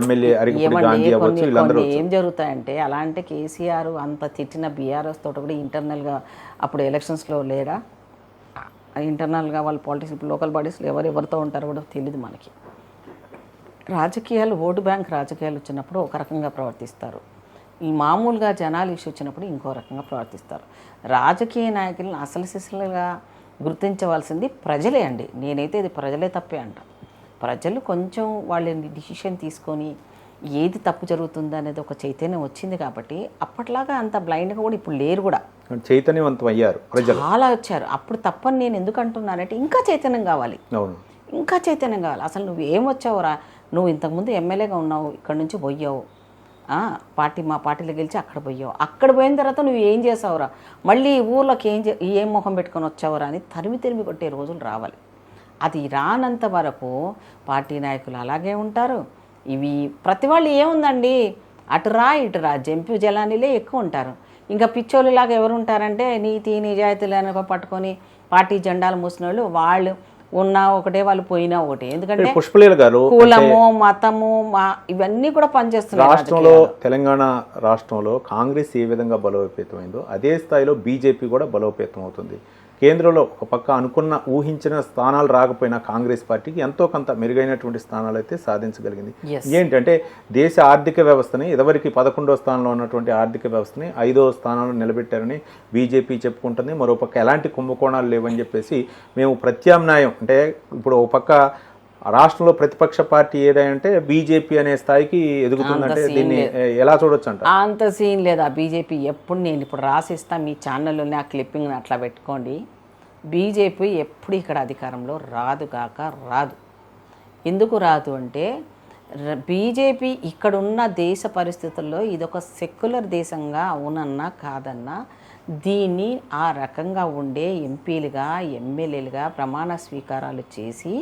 ఎమ్మెల్యే అరిగిపూడి గాంధీ అవ్వచ్చు, వీళ్ళందరూ ఏం జరుగుతాయంటే, అలా అంటే కేసీఆర్ అంత తిట్టిన బీఆర్ఎస్ తోటి కూడా ఇంటర్నల్గా అప్పుడు ఎలక్షన్స్లో లేరా, ఇంటర్నల్గా వాళ్ళు పాలిటిక్స్ లోకల్ బాడీస్లో ఎవరెవరితో ఉంటారో కూడా తెలియదు మనకి. రాజకీయాలు, ఓటు బ్యాంక్ రాజకీయాలు వచ్చినప్పుడు ఒక రకంగా ప్రవర్తిస్తారు, ఈ మామూలుగా జనాలు ఇష్యూ వచ్చినప్పుడు ఇంకో రకంగా ప్రవర్తిస్తారు. రాజకీయ నాయకులను అసలు సిసలుగా గుర్తించవలసింది ప్రజలే అండి. నేనైతే ఇది ప్రజలే తప్పే అంట. ప్రజలు కొంచెం వాళ్ళ డిసిషన్ తీసుకొని ఏది తప్పు జరుగుతుందో అనేది ఒక చైతన్యం వచ్చింది కాబట్టి అప్పట్లాగా అంత బ్లైండ్గా కూడా ఇప్పుడు లేరు, కూడా చైతన్యవంతం అయ్యారు ప్రజలు, చాలా వచ్చారు. అప్పుడు తప్పని నేను ఎందుకు అంటున్నానంటే ఇంకా చైతన్యం కావాలి, ఇంకా చైతన్యం కావాలి. అసలు నువ్వు ఏమొచ్చావురా, నువ్వు ఇంతకుముందు ఎమ్మెల్యేగా ఉన్నావు, ఇక్కడ నుంచి పోయావు, మా పార్టీలో గెలిచి అక్కడ పోయావు, అక్కడ పోయిన తర్వాత నువ్వు ఏం చేసావురా, మళ్ళీ ఊర్లోకి ఏం మొహం పెట్టుకొని వచ్చావురా అని తరిమి కొట్టే రోజులు రావాలి. అది రానంత వరకు పార్టీ నాయకులు అలాగే ఉంటారు. ఇవి ప్రతి వాళ్ళు ఏముందండి, అటురా ఇటురా జంపు జలానిలే ఎక్కువ ఉంటారు. ఇంకా పిచ్చోళ్ళలాగా ఎవరు ఉంటారంటే నీతి నిజాయితీలను పట్టుకొని పార్టీ జెండాలు మూసిన వాళ్ళు ఉన్నా ఒకటే, వాళ్ళు పోయినా ఒకటే. ఎందుకంటే పుష్పలీల గారు కులము, మతము, ఇవన్నీ కూడా పనిచేస్తున్నాయి. రాష్ట్రంలో, తెలంగాణ రాష్ట్రంలో కాంగ్రెస్ ఏ విధంగా బలోపేతమైందో అదే స్థాయిలో బీజేపీ కూడా బలోపేతం అవుతుంది. కేంద్రంలో ఒక పక్క అనుకున్న ఊహించిన స్థానాలు రాకపోయినా కాంగ్రెస్ పార్టీకి ఎంతో కొంత మెరుగైనటువంటి స్థానాలు అయితే సాధించగలిగింది. ఏంటంటే దేశ ఆర్థిక వ్యవస్థని ఇదివరకు 11వ స్థానంలో ఉన్నటువంటి ఆర్థిక వ్యవస్థని 5వ స్థానంలో నిలబెట్టారని బీజేపీ చెప్పుకుంటుంది. మరోపక్క ఎలాంటి కుంభకోణాలు లేవని చెప్పేసి మేము ప్రత్యామ్నాయం, అంటే ఇప్పుడు ఒక పక్క రాష్ట్రంలో ప్రతిపక్ష పార్టీ ఏదంటే బీజేపీ అనే స్థాయికి ఎదుగుతుందంటే దీన్ని ఎలా చూడొచ్చు అంట? అంత సీన్ లేదా బీజేపీ. ఎప్పుడు నేను ఇప్పుడు రాసిస్తా మీ ఛానల్లోనే ఆ క్లిప్పింగ్ని అట్లా పెట్టుకోండి. బీజేపీ ఎప్పుడు ఇక్కడ అధికారంలో రాదు కాక రాదు. ఎందుకు రాదు అంటే బీజేపీ ఇక్కడున్న దేశ పరిస్థితుల్లో ఇదొక సెక్యులర్ దేశంగా అవునన్నా కాదన్నా దీన్ని ఆ రకంగా ఉండే ఎంపీలుగా ఎమ్మెల్యేలుగా ప్రమాణ స్వీకారాలు చేసి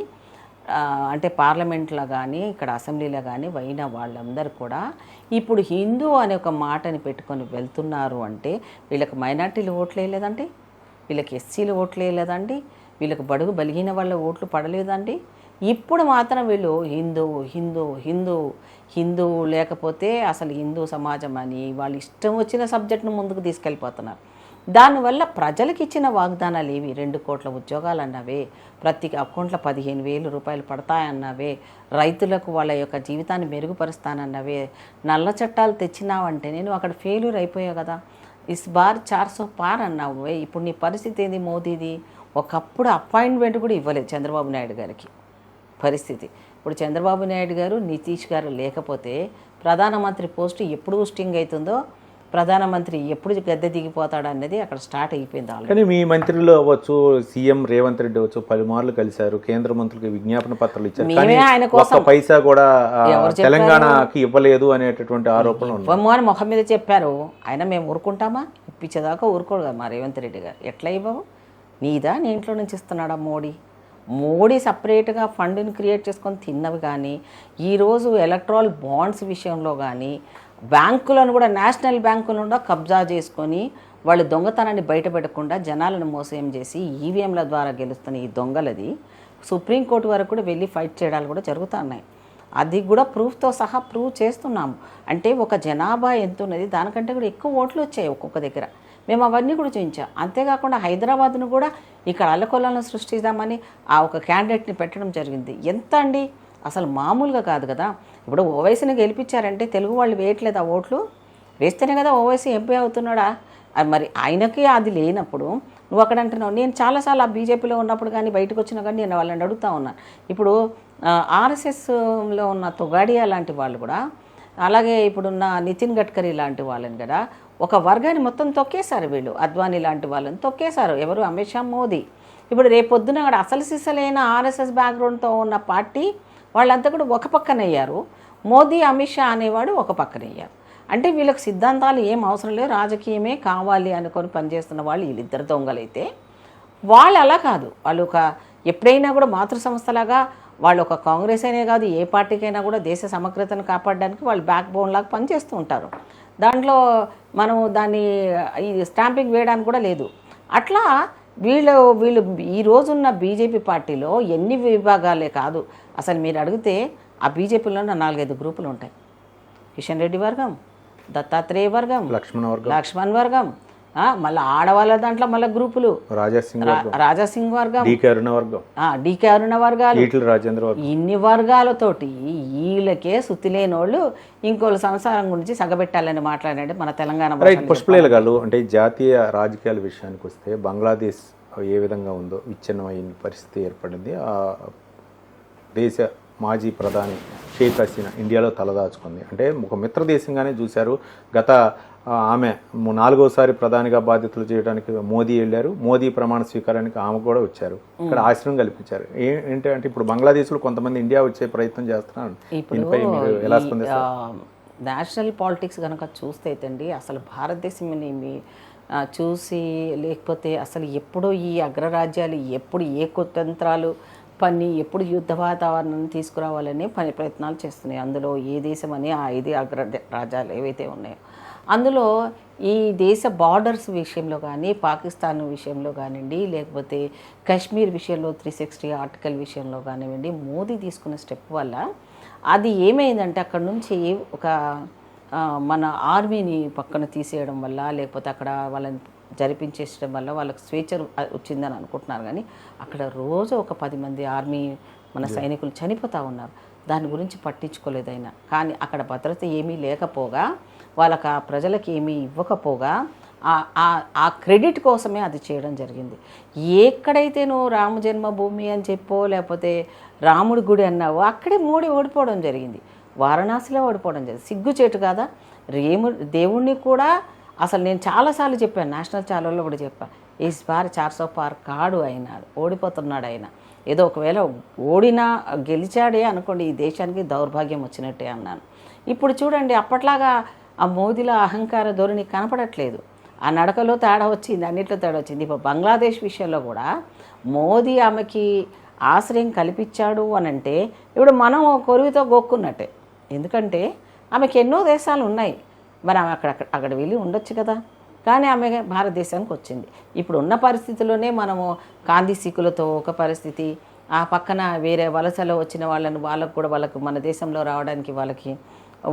అంటే పార్లమెంట్లో కానీ ఇక్కడ అసెంబ్లీలో కానీ అయిన వాళ్ళందరూ కూడా ఇప్పుడు హిందూ అనే ఒక మాటని పెట్టుకొని వెళ్తున్నారు. అంటే వీళ్ళకి మైనార్టీలు ఓట్లు వేయలేదండి, వీళ్ళకి ఎస్సీలు ఓట్లు వేయలేదండి, వీళ్ళకి బడుగు బలిగిన వాళ్ళ ఓట్లు పడలేదండి. ఇప్పుడు మాత్రం వీళ్ళు హిందూ హిందూ హిందూ హిందూ లేకపోతే అసలు హిందూ సమాజం అని వాళ్ళు ఇష్టం వచ్చిన సబ్జెక్ట్ను ముందుకు తీసుకెళ్ళిపోతున్నారు. దానివల్ల ప్రజలకు ఇచ్చిన వాగ్దానాలు ఏవి, 2 కోట్ల ఉద్యోగాలు అన్నవే, ప్రతి అకౌంట్లో 15,000 రూపాయలు పడతాయన్నవే, రైతులకు వాళ్ళ యొక్క జీవితాన్ని మెరుగుపరుస్తానన్నవే, నల్ల చట్టాలు తెచ్చినావంటే నేను అక్కడ ఫెయిల్యూర్ అయిపోయావు కదా, ఇస్ బార్ 400 పార్ అన్నావు. ఇప్పుడు నీ పరిస్థితి ఏంది మోదీది? ఒకప్పుడు అపాయింట్మెంట్ కూడా ఇవ్వలేదు చంద్రబాబు నాయుడు గారికి పరిస్థితి. ఇప్పుడు చంద్రబాబు నాయుడు గారు నితీష్ గారు లేకపోతే ప్రధానమంత్రి పోస్టు ఎప్పుడు స్టింగ్ అవుతుందో ప్రధానమంత్రి ఎప్పుడు గద్దె దిగిపోతాడు అనేది అక్కడ స్టార్ట్ అయిపోయింది ఆల్రెడీ. కానీ మీ మంత్రులు అవ్వచ్చు, సీఎం రేవంత్ రెడ్డి అవ్వచ్చు, పలుమార్లు కలిశారు, కేంద్ర మంత్రులకు విజ్ఞాపన పత్రాలు ఇచ్చారు, కానీ మేమే ఆయన కోసం ఒక్క పైసా కూడా తెలంగాణకి ఇవ్వలేదు అనేటటువంటి ఆరోపణలు ఉన్నాయి. ఇవ్వము అని ముఖం మీద చెప్పారు. అయినా మేము ఊరుకుంటామా? ఇప్పించేదాకా ఊరుకోడు కదా మా రేవంత్ రెడ్డి గారు. ఎట్లా ఇవ్వవు? నీదా నీ ఇంట్లో నుంచి ఇస్తున్నాడా మోడీ సపరేట్గా ఫండ్ని క్రియేట్ చేసుకొని తిన్నవి. కానీ ఈరోజు ఎలక్ట్రాల్ బాండ్స్ విషయంలో కానీ బ్యాంకులను కూడా, నేషనల్ బ్యాంకులను కూడా కబ్జా చేసుకొని వాళ్ళు దొంగతనాన్ని బయటపెట్టకుండా జనాలను మోసం చేసి ఈవీఎంల ద్వారా గెలుస్తున్న ఈ దొంగలది సుప్రీంకోర్టు వరకు కూడా వెళ్ళి ఫైట్ చేయడాలు కూడా జరుగుతున్నాయి. అది కూడా ప్రూఫ్తో సహా ప్రూవ్ చేస్తున్నాము. అంటే ఒక జనాభా ఎంత ఉన్నది, దానికంటే కూడా ఎక్కువ ఓట్లు వచ్చాయి ఒక్కొక్క దగ్గర. మేము అవన్నీ కూడా చూపించాం. అంతేకాకుండా హైదరాబాద్ను కూడా ఇక్కడ అల్లకొల్లను సృష్టిద్దామని ఆ ఒక క్యాండిడేట్ని పెట్టడం జరిగింది. ఎంత అండి, అసలు మామూలుగా కాదు కదా. ఇప్పుడు ఓవైసీని గెలిపించారంటే తెలుగు వాళ్ళు వేయట్లేదు ఆ ఓట్లు, వేస్తేనే కదా ఓవైసీ ఎంపీ అవుతున్నాడా? మరి ఆయనకి అది లేనప్పుడు నువ్వు అక్కడ అంటున్నావు. నేను చాలాసార్లు ఆ బీజేపీలో ఉన్నప్పుడు కానీ బయటకు వచ్చినా కానీ నేను వాళ్ళని అడుగుతూ ఉన్నాను. ఇప్పుడు ఆర్ఎస్ఎస్లో ఉన్న తొగాడియా లాంటి వాళ్ళు కూడా, అలాగే ఇప్పుడున్న నితిన్ గడ్కరీ లాంటి వాళ్ళని కూడా ఒక వర్గాన్ని మొత్తం తొక్కేశారు వీళ్ళు. అద్వానీ లాంటి వాళ్ళని తొక్కేశారు. ఎవరు? అమిత్ షా, మోదీ. ఇప్పుడు రేపొద్దున అక్కడ అసలు సిసలైన ఆర్ఎస్ఎస్ బ్యాక్గ్రౌండ్తో ఉన్న పార్టీ వాళ్ళంతా కూడా ఒక పక్కనయ్యారు. మోదీ, అమిత్ షా అనేవాడు ఒక పక్కనయ్యారు. అంటే వీళ్ళకి సిద్ధాంతాలు ఏం అవసరం లేదు, రాజకీయమే కావాలి అనుకొని పనిచేస్తున్న వాళ్ళు వీళ్ళిద్దరు దొంగలైతే, వాళ్ళు అలా కాదు. వాళ్ళు ఒక ఎప్పుడైనా కూడా మాతృ సంస్థలాగా వాళ్ళు ఒక కాంగ్రెస్ అయినా కాదు, ఏ పార్టీకైనా కూడా దేశ సమగ్రతను కాపాడడానికి వాళ్ళు బ్యాక్ బోన్ లాగా పనిచేస్తూ ఉంటారు. దాంట్లో మనం దాన్ని ఈ స్టాంపింగ్ వేయడానికి కూడా లేదు. అట్లా వీళ్ళు ఈ రోజున్న బీజేపీ పార్టీలో ఎన్ని విభాగాలే కాదు, అసలు మీరు అడిగితే ఆ బీజేపీలో 4-5 గ్రూపులు ఉంటాయి. కిషన్ రెడ్డి వర్గం, దత్తాత్రేయ వర్గం, లక్ష్మణ్ వర్గం, మళ్ళీ ఆడవాళ్ళ దాంట్లో మళ్ళీ గ్రూపులు, రాజాసింగ్ వర్గం, డీకే అరుణ వర్గాలు, ఇన్ని వర్గాలతోటి వీళ్ళకే సుత్తి లేని వాళ్ళు ఇంకోళ్ళ సంసారం గురించి సగబెట్టాలని మాట్లాడండి మన తెలంగాణ. పుష్పలేలు గారు, అంటే జాతీయ రాజకీయాల విషయానికి వస్తే బంగ్లాదేశ్ ఏ విధంగా ఉందో విచ్ఛిన్నమైన పరిస్థితి ఏర్పడింది. ఆ దేశ మాజీ ప్రధాని షేక్ హసీనా ఇండియాలో తలదాచుకుంది. అంటే ఒక మిత్ర దేశంగానే చూశారు. గత ఆమె 4వసారి ప్రధానిగా బాధ్యతలు చేయడానికి మోదీ వెళ్ళారు. మోదీ ప్రమాణ స్వీకారానికి ఆమె కూడా వచ్చారు. ఇక్కడ ఆశ్రయం కల్పించారు. ఏంటంటే ఇప్పుడు బంగ్లాదేశ్లో కొంతమంది ఇండియా వచ్చే ప్రయత్నం చేస్తున్నారు. దీనిపై మీరు ఎలా స్పందిస్తారు? నేషనల్ పాలిటిక్స్ కనుక చూస్తే అండి, అసలు భారతదేశం చూసి లేకపోతే అసలు ఎప్పుడో ఈ అగ్రరాజ్యాలు ఎప్పుడు ఏ కుతంత్రాలు పని, ఎప్పుడు యుద్ధ వాతావరణాన్ని తీసుకురావాలని ప్రయత్నాలు చేస్తున్నాయి. అందులో ఏ దేశం అని ఆ 5 అగ్రరాజ్యాలు ఏవైతే ఉన్నాయో అందులో ఈ దేశ బార్డర్స్ విషయంలో కానీ, పాకిస్తాన్ విషయంలో కానివ్వండి, లేకపోతే కాశ్మీర్ విషయంలో 360 ఆర్టికల్ విషయంలో కానివ్వండి, మోదీ తీసుకున్న స్టెప్ వల్ల అది ఏమైందంటే అక్కడ నుంచి ఒక మన ఆర్మీని పక్కన తీసేయడం వల్ల, లేకపోతే అక్కడ వాళ్ళని జరిపించేసడం వల్ల వాళ్ళకి స్వేచ్ఛ వచ్చిందని అనుకుంటున్నారు. కానీ అక్కడ రోజు ఒక 10 మంది ఆర్మీ మన సైనికులు చనిపోతూ ఉన్నారు. దాని గురించి పట్టించుకోలేదు ఆయన. కానీ అక్కడ భద్రత ఏమీ లేకపోగా, వాళ్ళకి ఆ ప్రజలకి ఏమీ ఇవ్వకపోగా ఆ క్రెడిట్ కోసమే అది చేయడం జరిగింది. ఎక్కడైతే నువ్వు రామ జన్మభూమి అని చెప్పో లేకపోతే రాముడి గుడి అన్నావో అక్కడే మోడీ ఓడిపోవడం జరిగింది. వారణాసిలో ఓడిపోవడం జరిగింది. సిగ్గుచేటు కాదా? దేవుణ్ణి కూడా అసలు నేను చాలాసార్లు చెప్పాను, నేషనల్ ఛానల్లో కూడా చెప్పాను, ఈస్ బార్ 400 పార్ కాడు అయినాడు, ఓడిపోతున్నాడు ఆయన. ఏదో ఒకవేళ ఓడినా గెలిచాడే అనుకోండి, ఈ దేశానికి దౌర్భాగ్యం వచ్చినట్టే అన్నాను. ఇప్పుడు చూడండి, అప్పట్లాగా ఆ మోదీలో అహంకార ధోరణి కనపడట్లేదు. ఆ నడకలో తేడా వచ్చింది, అన్నిట్లో తేడా వచ్చింది. ఇప్పుడు బంగ్లాదేశ్ విషయంలో కూడా మోదీ ఆమెకి ఆశ్రయం కల్పించాడు అని అంటే ఇప్పుడు మనం కొరువుతో గోక్కున్నట్టే. ఎందుకంటే ఆమెకి ఎన్నో దేశాలు ఉన్నాయి, మరి ఆమె అక్కడ వెళ్ళి ఉండొచ్చు కదా. కానీ ఆమె భారతదేశానికి వచ్చింది. ఇప్పుడు ఉన్న పరిస్థితుల్లోనే మనము కాందీ సిక్కులతో ఒక పరిస్థితి, ఆ పక్కన వేరే వలసలో వచ్చిన వాళ్ళకు కూడా వాళ్ళకు మన దేశంలో రావడానికి వాళ్ళకి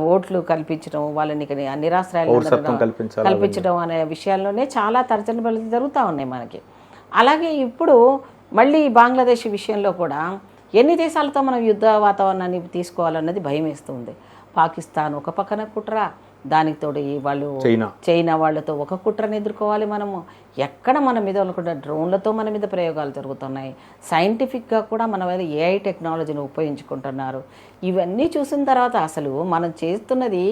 ఓట్లు కల్పించడం, వాళ్ళని నిరాశ్రయాలు కల్పించడం అనే విషయాల్లోనే చాలా తర్జనలు జరుగుతూ ఉన్నాయి మనకి. అలాగే ఇప్పుడు మళ్ళీ బంగ్లాదేశ్ విషయంలో కూడా ఎన్ని దేశాలతో మనం యుద్ధ వాతావరణాన్ని తీసుకోవాలన్నది భయం వేస్తుంది. పాకిస్తాన్ ఒక పక్కన కుట్ర, దానికి తోడు వాళ్ళు చైనా వాళ్ళతో ఒక కుట్రని ఎదుర్కోవాలి. మనము ఎక్కడ మన మీద అనుకుంటే డ్రోన్లతో మన మీద ప్రయోగాలు జరుగుతున్నాయి. సైంటిఫిక్గా కూడా మన మీద ఏఐ టెక్నాలజీని ఉపయోగించుకుంటున్నారు. ఇవన్నీ చూసిన తర్వాత అసలు మనం చేస్తున్నది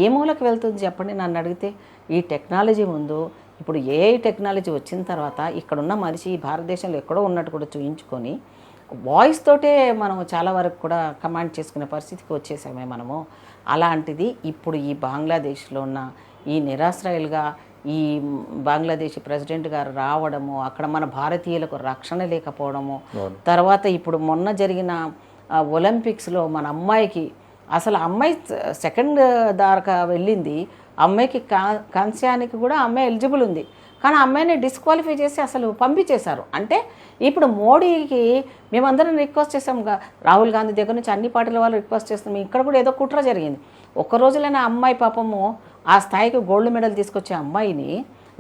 ఏ మూలకు వెళ్తుంది చెప్పండి నన్ను అడిగితే. ఈ టెక్నాలజీ ముందు ఇప్పుడు ఏఐ టెక్నాలజీ వచ్చిన తర్వాత ఇక్కడున్న మనిషి ఈ భారతదేశంలో ఎక్కడో ఉన్నట్టు కూడా చూయించుకొని వాయిస్ తోటే మనం చాలా వరకు కూడా కమాండ్ చేసుకునే పరిస్థితికి వచ్చేసామే మనము. అలాంటిది ఇప్పుడు ఈ బంగ్లాదేశ్లో ఉన్న ఈ నిరాశ్రయులుగా ఈ బంగ్లాదేశ్ ప్రెసిడెంట్ గారు రావడము, అక్కడ మన భారతీయులకు రక్షణ లేకపోవడము, తర్వాత ఇప్పుడు మొన్న జరిగిన ఒలింపిక్స్లో మన అమ్మాయికి అసలు అమ్మాయి సెకండ్ దాకా వెళ్ళింది, అమ్మాయికి కాంస్యానికి కూడా అమ్మాయి ఎలిజిబుల్ ఉంది, కానీ అమ్మాయిని డిస్క్వాలిఫై చేసి అసలు పంపించేశారు. అంటే ఇప్పుడు మోడీకి మేమందరం రిక్వెస్ట్ చేసాం, రాహుల్ గాంధీ దగ్గర నుంచి అన్ని పార్టీల వాళ్ళు రిక్వెస్ట్ చేస్తాం, ఇక్కడ కూడా ఏదో కుట్ర జరిగింది. ఒక్క రోజులైనా అమ్మాయి పాపము ఆ స్థాయికి గోల్డ్ మెడల్ తీసుకొచ్చే అమ్మాయిని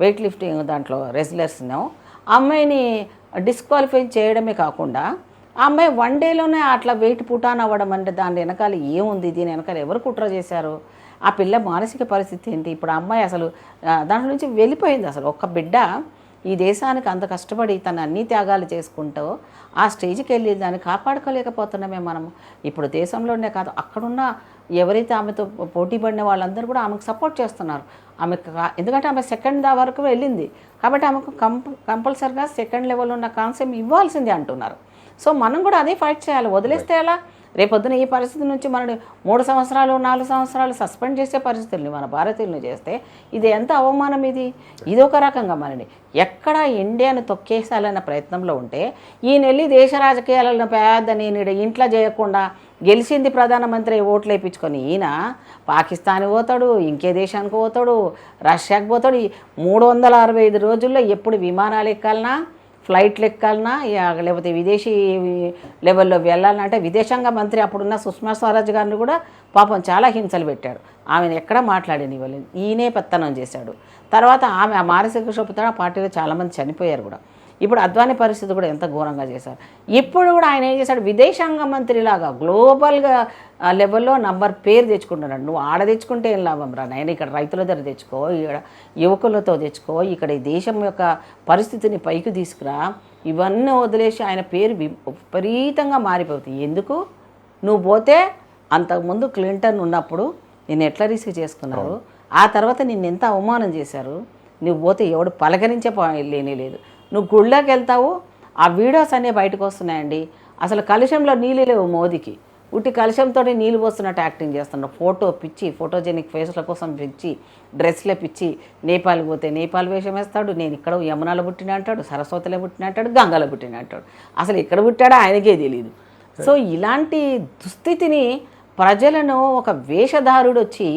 వెయిట్ లిఫ్టింగ్ దాంట్లో రెజ్లర్స్ను అమ్మాయిని డిస్క్వాలిఫై చేయడమే కాకుండా ఆ అమ్మాయి వన్ డేలోనే అట్లా వెయిట్ పుటాన్ అవ్వడం అంటే దాని వెనకాల ఏముంది, దీని వెనకాల ఎవరు కుట్ర చేశారు, ఆ పిల్ల మానసిక పరిస్థితి ఏంటి? ఇప్పుడు ఆ అమ్మాయి అసలు దాంట్లో నుంచి వెళ్ళిపోయింది. అసలు ఒక్క బిడ్డ ఈ దేశానికి అంత కష్టపడి తన అన్ని త్యాగాలు చేసుకుంటూ ఆ స్టేజ్కి వెళ్ళి దాన్ని కాపాడుకోలేకపోతున్నామే మనము. ఇప్పుడు దేశంలోనే కాదు, అక్కడున్న ఎవరైతే ఆమెతో పోటీ పడిన వాళ్ళందరూ కూడా ఆమెకు సపోర్ట్ చేస్తున్నారు. ఆమెకు ఎందుకంటే ఆమె సెకండ్ వరకు వెళ్ళింది కాబట్టి ఆమెకు కంపల్సరిగా సెకండ్ లెవెల్లో ఉన్న కాన్సెప్ట్ ఇవ్వాల్సిందే అంటున్నారు. సో మనం కూడా అదే ఫైట్ చేయాలి. వదిలేస్తే ఎలా? రేపొద్దున ఈ పరిస్థితి నుంచి మనని 3 సంవత్సరాలు 4 సంవత్సరాలు సస్పెండ్ చేసే పరిస్థితుల్ని మన భారతీయులను చేస్తే ఇది ఎంత అవమానం. ఇది ఒక రకంగా మనని ఎక్కడ ఇండియాను తొక్కేసాలన్న ప్రయత్నంలో ఉంటే ఈయనెళ్ళి దేశ రాజకీయాలను పెద్ద నేను ఇంట్లో చేయకుండా గెలిచింది ప్రధానమంత్రి ఓట్లు వేయించుకొని ఈయన పాకిస్తాన్ పోతాడు, ఇంకే దేశానికి పోతాడు, రష్యాకి పోతాడు. 365 రోజుల్లో ఎప్పుడు విమానాలు ఎక్కాలన్నా ఫ్లైట్లు ఎక్కాలన్నా లేకపోతే విదేశీ లెవెల్లో వెళ్ళాలంటే విదేశాంగ మంత్రి అప్పుడున్న సుష్మా స్వరాజ్ గారిని కూడా పాపం చాలా హింసలు పెట్టాడు. ఆమెను ఎక్కడ మాట్లాడనివ్వలేదు, ఈయనే పెత్తనం చేశాడు. తర్వాత ఆమె ఆ మానసిక క్షోభతో ఆ పార్టీలో చాలామంది చనిపోయారు కూడా. ఇప్పుడు అద్వానీ పరిస్థితి కూడా ఎంత ఘోరంగా చేశారు. ఇప్పుడు కూడా ఆయన ఏం చేశాడు, విదేశాంగ మంత్రిలాగా గ్లోబల్గా లెవెల్లో పేరు తెచ్చుకుంటున్నాడు. నువ్వు ఆడ తెచ్చుకుంటే ఏం లాభం రా నాయన, ఇక్కడ రైతుల దగ్గర తెచ్చుకో, ఇక్కడ యువకులతో తెచ్చుకో, ఇక్కడ ఈ దేశం యొక్క పరిస్థితిని పైకి తీసుకురా. ఇవన్నీ వదిలేసి ఆయన పేరు విపరీతంగా మారిపోతుంది. ఎందుకు? నువ్వు పోతే అంతకుముందు క్లింటన్ ఉన్నప్పుడు నేను ఎట్లా రిసీవ్ చేసుకున్నారు, ఆ తర్వాత నిన్ను ఎంత అవమానం చేశారు. నువ్వు పోతే ఎవడు పలకరించే లేనే లేదు. నువ్వు గుళ్ళకి వెళ్తావు, ఆ వీడియోస్ అన్నీ బయటకు వస్తున్నాయండి. అసలు కలుషంలో నీళ్ళు లేవు మోదీకి, ఉట్టి కలుషంతో నీళ్ళు పోస్తున్నట్టు యాక్టింగ్ చేస్తున్నాడు. ఫోటో పిచ్చి, ఫోటోజెనిక్ ఫేస్ల కోసం పిచ్చి, డ్రెస్లే పిచ్చి. నేపాల్కి పోతే నేపాల్ వేషం వేస్తాడు, నేను ఇక్కడ యమునాలో పుట్టిన అంటాడు, సరస్వతిలో పుట్టిన అంటాడు, గంగలో పుట్టిన అంటాడు. అసలు ఎక్కడ పుట్టాడో ఆయనకే తెలియదు. సో ఇలాంటి దుస్థితిని ప్రజలను ఒక వేషధారుడు వచ్చి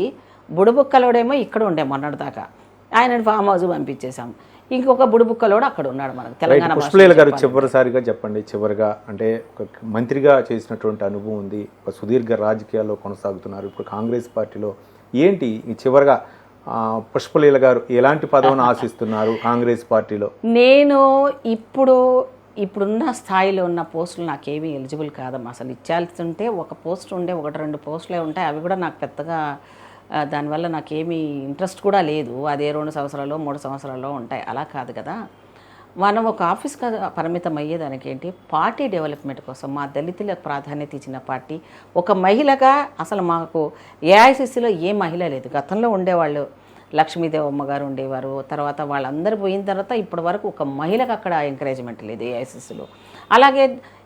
బుడబుక్కలోడేమో ఇక్కడ ఉండే మొన్నటిదాకా ఆయనని ఫామ్ హౌస్ పంపించేశాం. ఇంకొక బుడుబుక్కలోడు అక్కడ ఉన్నాడు మనకు తెలంగాణ. పుష్పలీల గారు చివరిసారిగా చెప్పండి, చివరిగా అంటే ఒక మంత్రిగా చేసినటువంటి అనుభవం ఉంది, ఒక సుదీర్ఘ రాజకీయాల్లో కొనసాగుతున్నారు, ఇప్పుడు కాంగ్రెస్ పార్టీలో ఏంటి ఈ చివరిగా పుష్పలీల గారు ఎలాంటి పదవిని ఆశిస్తున్నారు కాంగ్రెస్ పార్టీలో? నేను ఇప్పుడున్న స్థాయిలో ఉన్న పోస్టులు నాకేమీ ఎలిజిబుల్ కాదమ్మా. అసలు ఇచ్చాల్సింటే ఒక పోస్ట్ ఉండే 1-2 పోస్టులే ఉంటాయి, అవి కూడా నాకు పెద్దగా దానివల్ల నాకేమీ ఇంట్రెస్ట్ కూడా లేదు. అదే 2 సంవత్సరాలు 3 సంవత్సరాల్లో ఉంటాయి, అలా కాదు కదా. మనం ఒక ఆఫీస్గా పరిమితం అయ్యేదానికి ఏంటి, పార్టీ డెవలప్మెంట్ కోసం మా దళితులకు ప్రాధాన్యత ఇచ్చిన పార్టీ. ఒక మహిళగా అసలు మాకు ఏఐసిసిలో ఏ మహిళ లేదు. గతంలో ఉండేవాళ్ళు లక్ష్మీదేవమ్మ గారు ఉండేవారు, తర్వాత వాళ్ళందరూ పోయిన తర్వాత ఇప్పటి వరకు ఒక మహిళకు అక్కడ ఎంకరేజ్మెంట్ లేదు ఏఐసిసిలో. అలాగే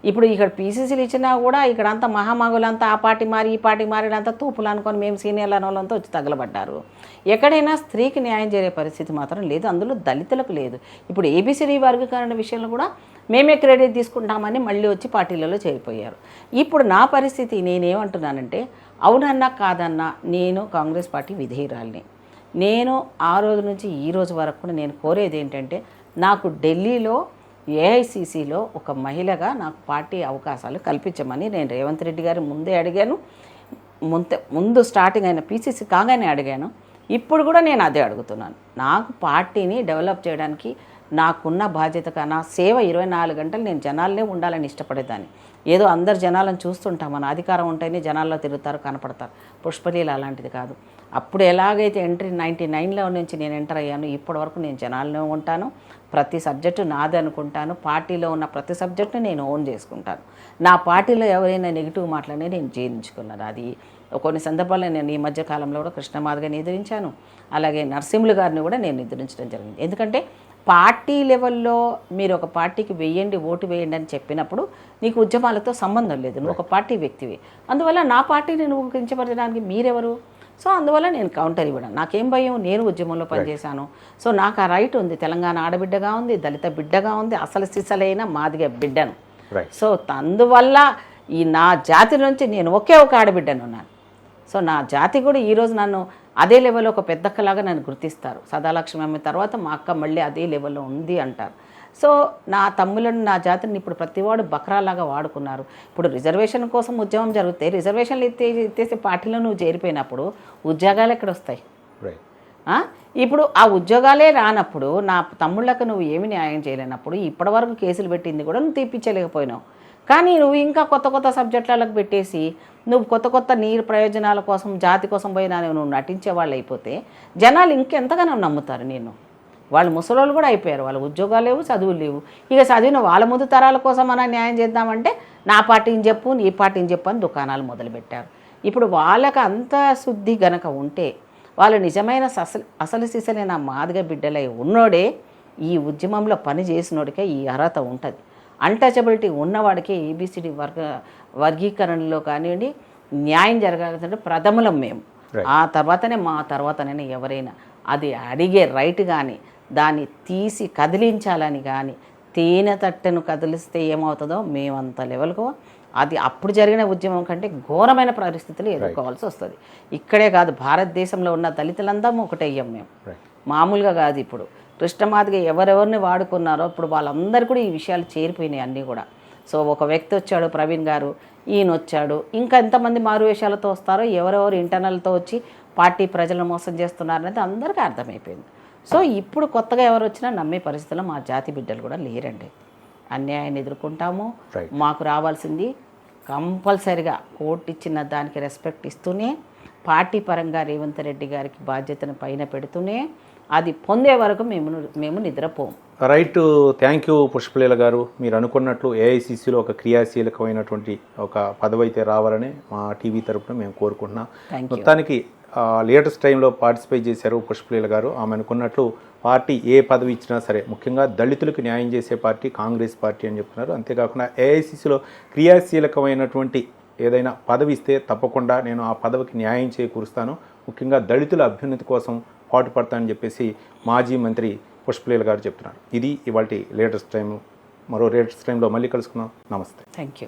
ఇప్పుడు ఇక్కడ పీసీసీలు ఇచ్చినా కూడా ఇక్కడ అంతా మహామగులంతా ఆ పార్టీ మారి ఈ పార్టీ మారినంతా తూపులు అనుకొని మేము సీనియర్లు అనే వాళ్ళంతా వచ్చి తగలబడ్డారు. ఎక్కడైనా స్త్రీకి న్యాయం జరిగే పరిస్థితి మాత్రం లేదు, అందులో దళితులకు లేదు. ఇప్పుడు ఏబిసిడి వర్గీకరణ విషయంలో కూడా మేమే క్రెడిట్ తీసుకుంటామని మళ్ళీ వచ్చి పార్టీలలో చేరిపోయారు. ఇప్పుడు నా పరిస్థితి నేనేమంటున్నానంటే, అవునన్నా కాదన్నా నేను కాంగ్రెస్ పార్టీ విధేయురాలిని. నేను ఆ రోజు నుంచి ఈ రోజు వరకు కూడా నేను కోరేది ఏంటంటే, నాకు ఢిల్లీలో ఏఐసిసిలో ఒక మహిళగా నాకు పార్టీ అవకాశాలు కల్పించమని నేను రేవంత్ రెడ్డి గారి ముందే అడిగాను. ముందు స్టార్టింగ్ అయిన పీసీసీ కాగానే అడిగాను. ఇప్పుడు కూడా నేను అదే అడుగుతున్నాను. నాకు పార్టీని డెవలప్ చేయడానికి నాకున్న బాధ్యత నా సేవ 24 గంటలు నేను జనాలనే ఉండాలని ఇష్టపడేదాన్ని. ఏదో అందరు జనాలను చూస్తుంటాం, మన అధికారం ఉంటేనే జనాల్లో తిరుగుతారు కనపడతారు. పుష్పలీల అలాంటిది కాదు. అప్పుడు ఎలాగైతే 99లో నుంచి నేను ఎంటర్ అయ్యాను, ఇప్పటి వరకు నేను జనాలనే ఉంటాను. ప్రతి సబ్జెక్టు నాది అనుకుంటాను. పార్టీలో ఉన్న ప్రతి సబ్జెక్టుని నేను ఓన్ చేసుకుంటాను. నా పార్టీలో ఎవరైనా నెగిటివ్ మాటలనే నేను జీర్ణించుకున్నాను. అది కొన్ని సందర్భాల్లో నేను ఈ మధ్య కాలంలో కూడా కృష్ణమాదిగా ఎదిరించాను. అలాగే నరసింహులు గారిని కూడా నేను నిద్రించడం జరిగింది. ఎందుకంటే పార్టీ లెవెల్లో మీరు ఒక పార్టీకి వేయండి, ఓటు వేయండి అని చెప్పినప్పుడు నీకు ఉద్యమాలతో సంబంధం లేదు, నువ్వు ఒక పార్టీ వ్యక్తివి. అందువల్ల నా పార్టీని నువ్వు కించపరచడానికి మీరెవరు? సో అందువల్ల నేను కౌంటర్ ఇవ్వడం, నాకేం భయం, నేను ఉద్యమంలో పనిచేశాను. సో నాకు ఆ రైట్ ఉంది. తెలంగాణ ఆడబిడ్డగా ఉంది, దళిత బిడ్డగా ఉంది, అసలు సిసలైన మాదిగ బిడ్డను. సో అందువల్ల ఈ నా జాతి నుంచి నేను ఒకే ఒక ఆడబిడ్డను ఉన్నాను. సో నా జాతి కూడా ఈరోజు నన్ను అదే లెవెల్లో ఒక పెద్దక్కలాగా నన్ను గుర్తిస్తారు. సదాలక్ష్మి అమ్మ తర్వాత మా అక్క మళ్ళీ అదే లెవెల్లో ఉంది అంటారు. సో నా తమ్ములను, నా జాతిని ఇప్పుడు ప్రతివాడు బక్రాలాగా వాడుకున్నారు. ఇప్పుడు రిజర్వేషన్ కోసం ఉద్యమం జరిగితే రిజర్వేషన్లు ఎత్తేసి పార్టీలో నువ్వు చేరిపోయినప్పుడు ఉద్యోగాలు ఎక్కడ వస్తాయి? ఇప్పుడు ఆ ఉద్యోగాలే రానప్పుడు నా తమ్ముళ్ళకు నువ్వు ఏమి న్యాయం చేయలేనప్పుడు ఇప్పటివరకు కేసులు పెట్టింది కూడా నువ్వు తీర్పించలేకపోయినావు. కానీ నువ్వు ఇంకా కొత్త కొత్త సబ్జెక్టులకు పెట్టేసి నువ్వు కొత్త కొత్త నీ ప్రయోజనాల కోసం, జాతి కోసం పోయినా నువ్వు నటించే వాళ్ళు అయిపోతే జనాలు ఇంకెంతగానో నమ్ముతారు నేను. వాళ్ళు ముసలోళ్ళు కూడా అయిపోయారు, వాళ్ళ ఉద్యోగాలు లేవు, చదువులు లేవు. ఇక చదివిన వాళ్ళ ముందు తరాల కోసం మనం న్యాయం చేద్దామంటే నా పార్టీని చెప్పు, నీ పార్టీని చెప్పు అని దుకాణాలు మొదలుపెట్టారు. ఇప్పుడు వాళ్ళకి అంత శుద్ధి గనక ఉంటే, వాళ్ళు నిజమైన అసలు సిసలైన మాదిగ బిడ్డలై ఉన్నోడే ఈ ఉద్యమంలో పని చేసినోడికే ఈ అర్హత ఉంటుంది. అన్టచబిలిటీ ఉన్నవాడికి ఏబిసిడి వర్గీకరణలో కానివ్వండి న్యాయం జరగాలంటే ప్రథములం మేము. ఆ తర్వాతనే మా తర్వాతనే ఎవరైనా అది అడిగే రైట్ కానీ, దాన్ని తీసి కదిలించాలని కానీ, తేనె తట్టెను కదిలిస్తే ఏమవుతుందో మేమంత లెవెల్కు అది అప్పుడు జరిగిన ఉద్యమం కంటే ఘోరమైన పరిస్థితులు ఎదుర్కోవాల్సి వస్తుంది. ఇక్కడే కాదు, భారతదేశంలో ఉన్న దళితులంతా ఒకటయ్యాం మేము, మామూలుగా కాదు. ఇప్పుడు కృష్ణమాదిగా ఎవరెవరిని వాడుకున్నారో ఇప్పుడు వాళ్ళందరూ కూడా ఈ విషయాలు చేరిపోయినాయి అన్నీ కూడా. సో ఒక వ్యక్తి వచ్చాడు, ప్రవీణ్ గారు, ఈయన వచ్చాడు, ఇంకా ఎంతమంది మారువేషాలతో వస్తారో, ఎవరెవరు ఇంటర్నల్తో వచ్చి పార్టీ ప్రజలను మోసం చేస్తున్నారనేది అందరికీ అర్థమైపోయింది. సో ఇప్పుడు కొత్తగా ఎవరు వచ్చినా నమ్మే పరిస్థితుల్లో మా జాతి బిడ్డలు కూడా లేరండి. అన్యాయాన్ని ఎదుర్కొంటాము. మాకు రావాల్సింది కంపల్సరిగా కోర్టు ఇచ్చిన దానికి రెస్పెక్ట్ ఇస్తూనే, పార్టీ పరంగా రేవంత్ రెడ్డి గారికి బాధ్యతను పైన పెడుతూనే అది పొందే వరకు మేము నిద్రపోము. రైట్. థ్యాంక్ యూ పుష్పలీల గారు. మీరు అనుకున్నట్లు ఏఐసిసిలో ఒక క్రియాశీలకమైనటువంటి ఒక పదవి అయితే రావాలని మా టీవీ తరపున మేము కోరుకుంటున్నాం. మొత్తానికి లేటెస్ట్ టైంలో పార్టిసిపేట్ చేశారు పుష్పలీల గారు. ఆమె అనుకున్నట్లు పార్టీ ఏ పదవి ఇచ్చినా సరే, ముఖ్యంగా దళితులకు న్యాయం చేసే పార్టీ కాంగ్రెస్ పార్టీ అని చెప్తున్నారు. అంతేకాకుండా ఏఐసిసిలో క్రియాశీలకమైనటువంటి ఏదైనా పదవి ఇస్తే తప్పకుండా నేను ఆ పదవికి న్యాయం చేకూరుస్తాను, ముఖ్యంగా దళితుల అభ్యున్నతి కోసం పాటుపడతానని చెప్పేసి మాజీ మంత్రి పుష్పలీల గారు చెప్తున్నారు. ఇది ఇవాళ లేటెస్ట్ టైం. మరో లేటెస్ట్ టైంలో మళ్ళీ కలుసుకుందాం. నమస్తే. Thank you.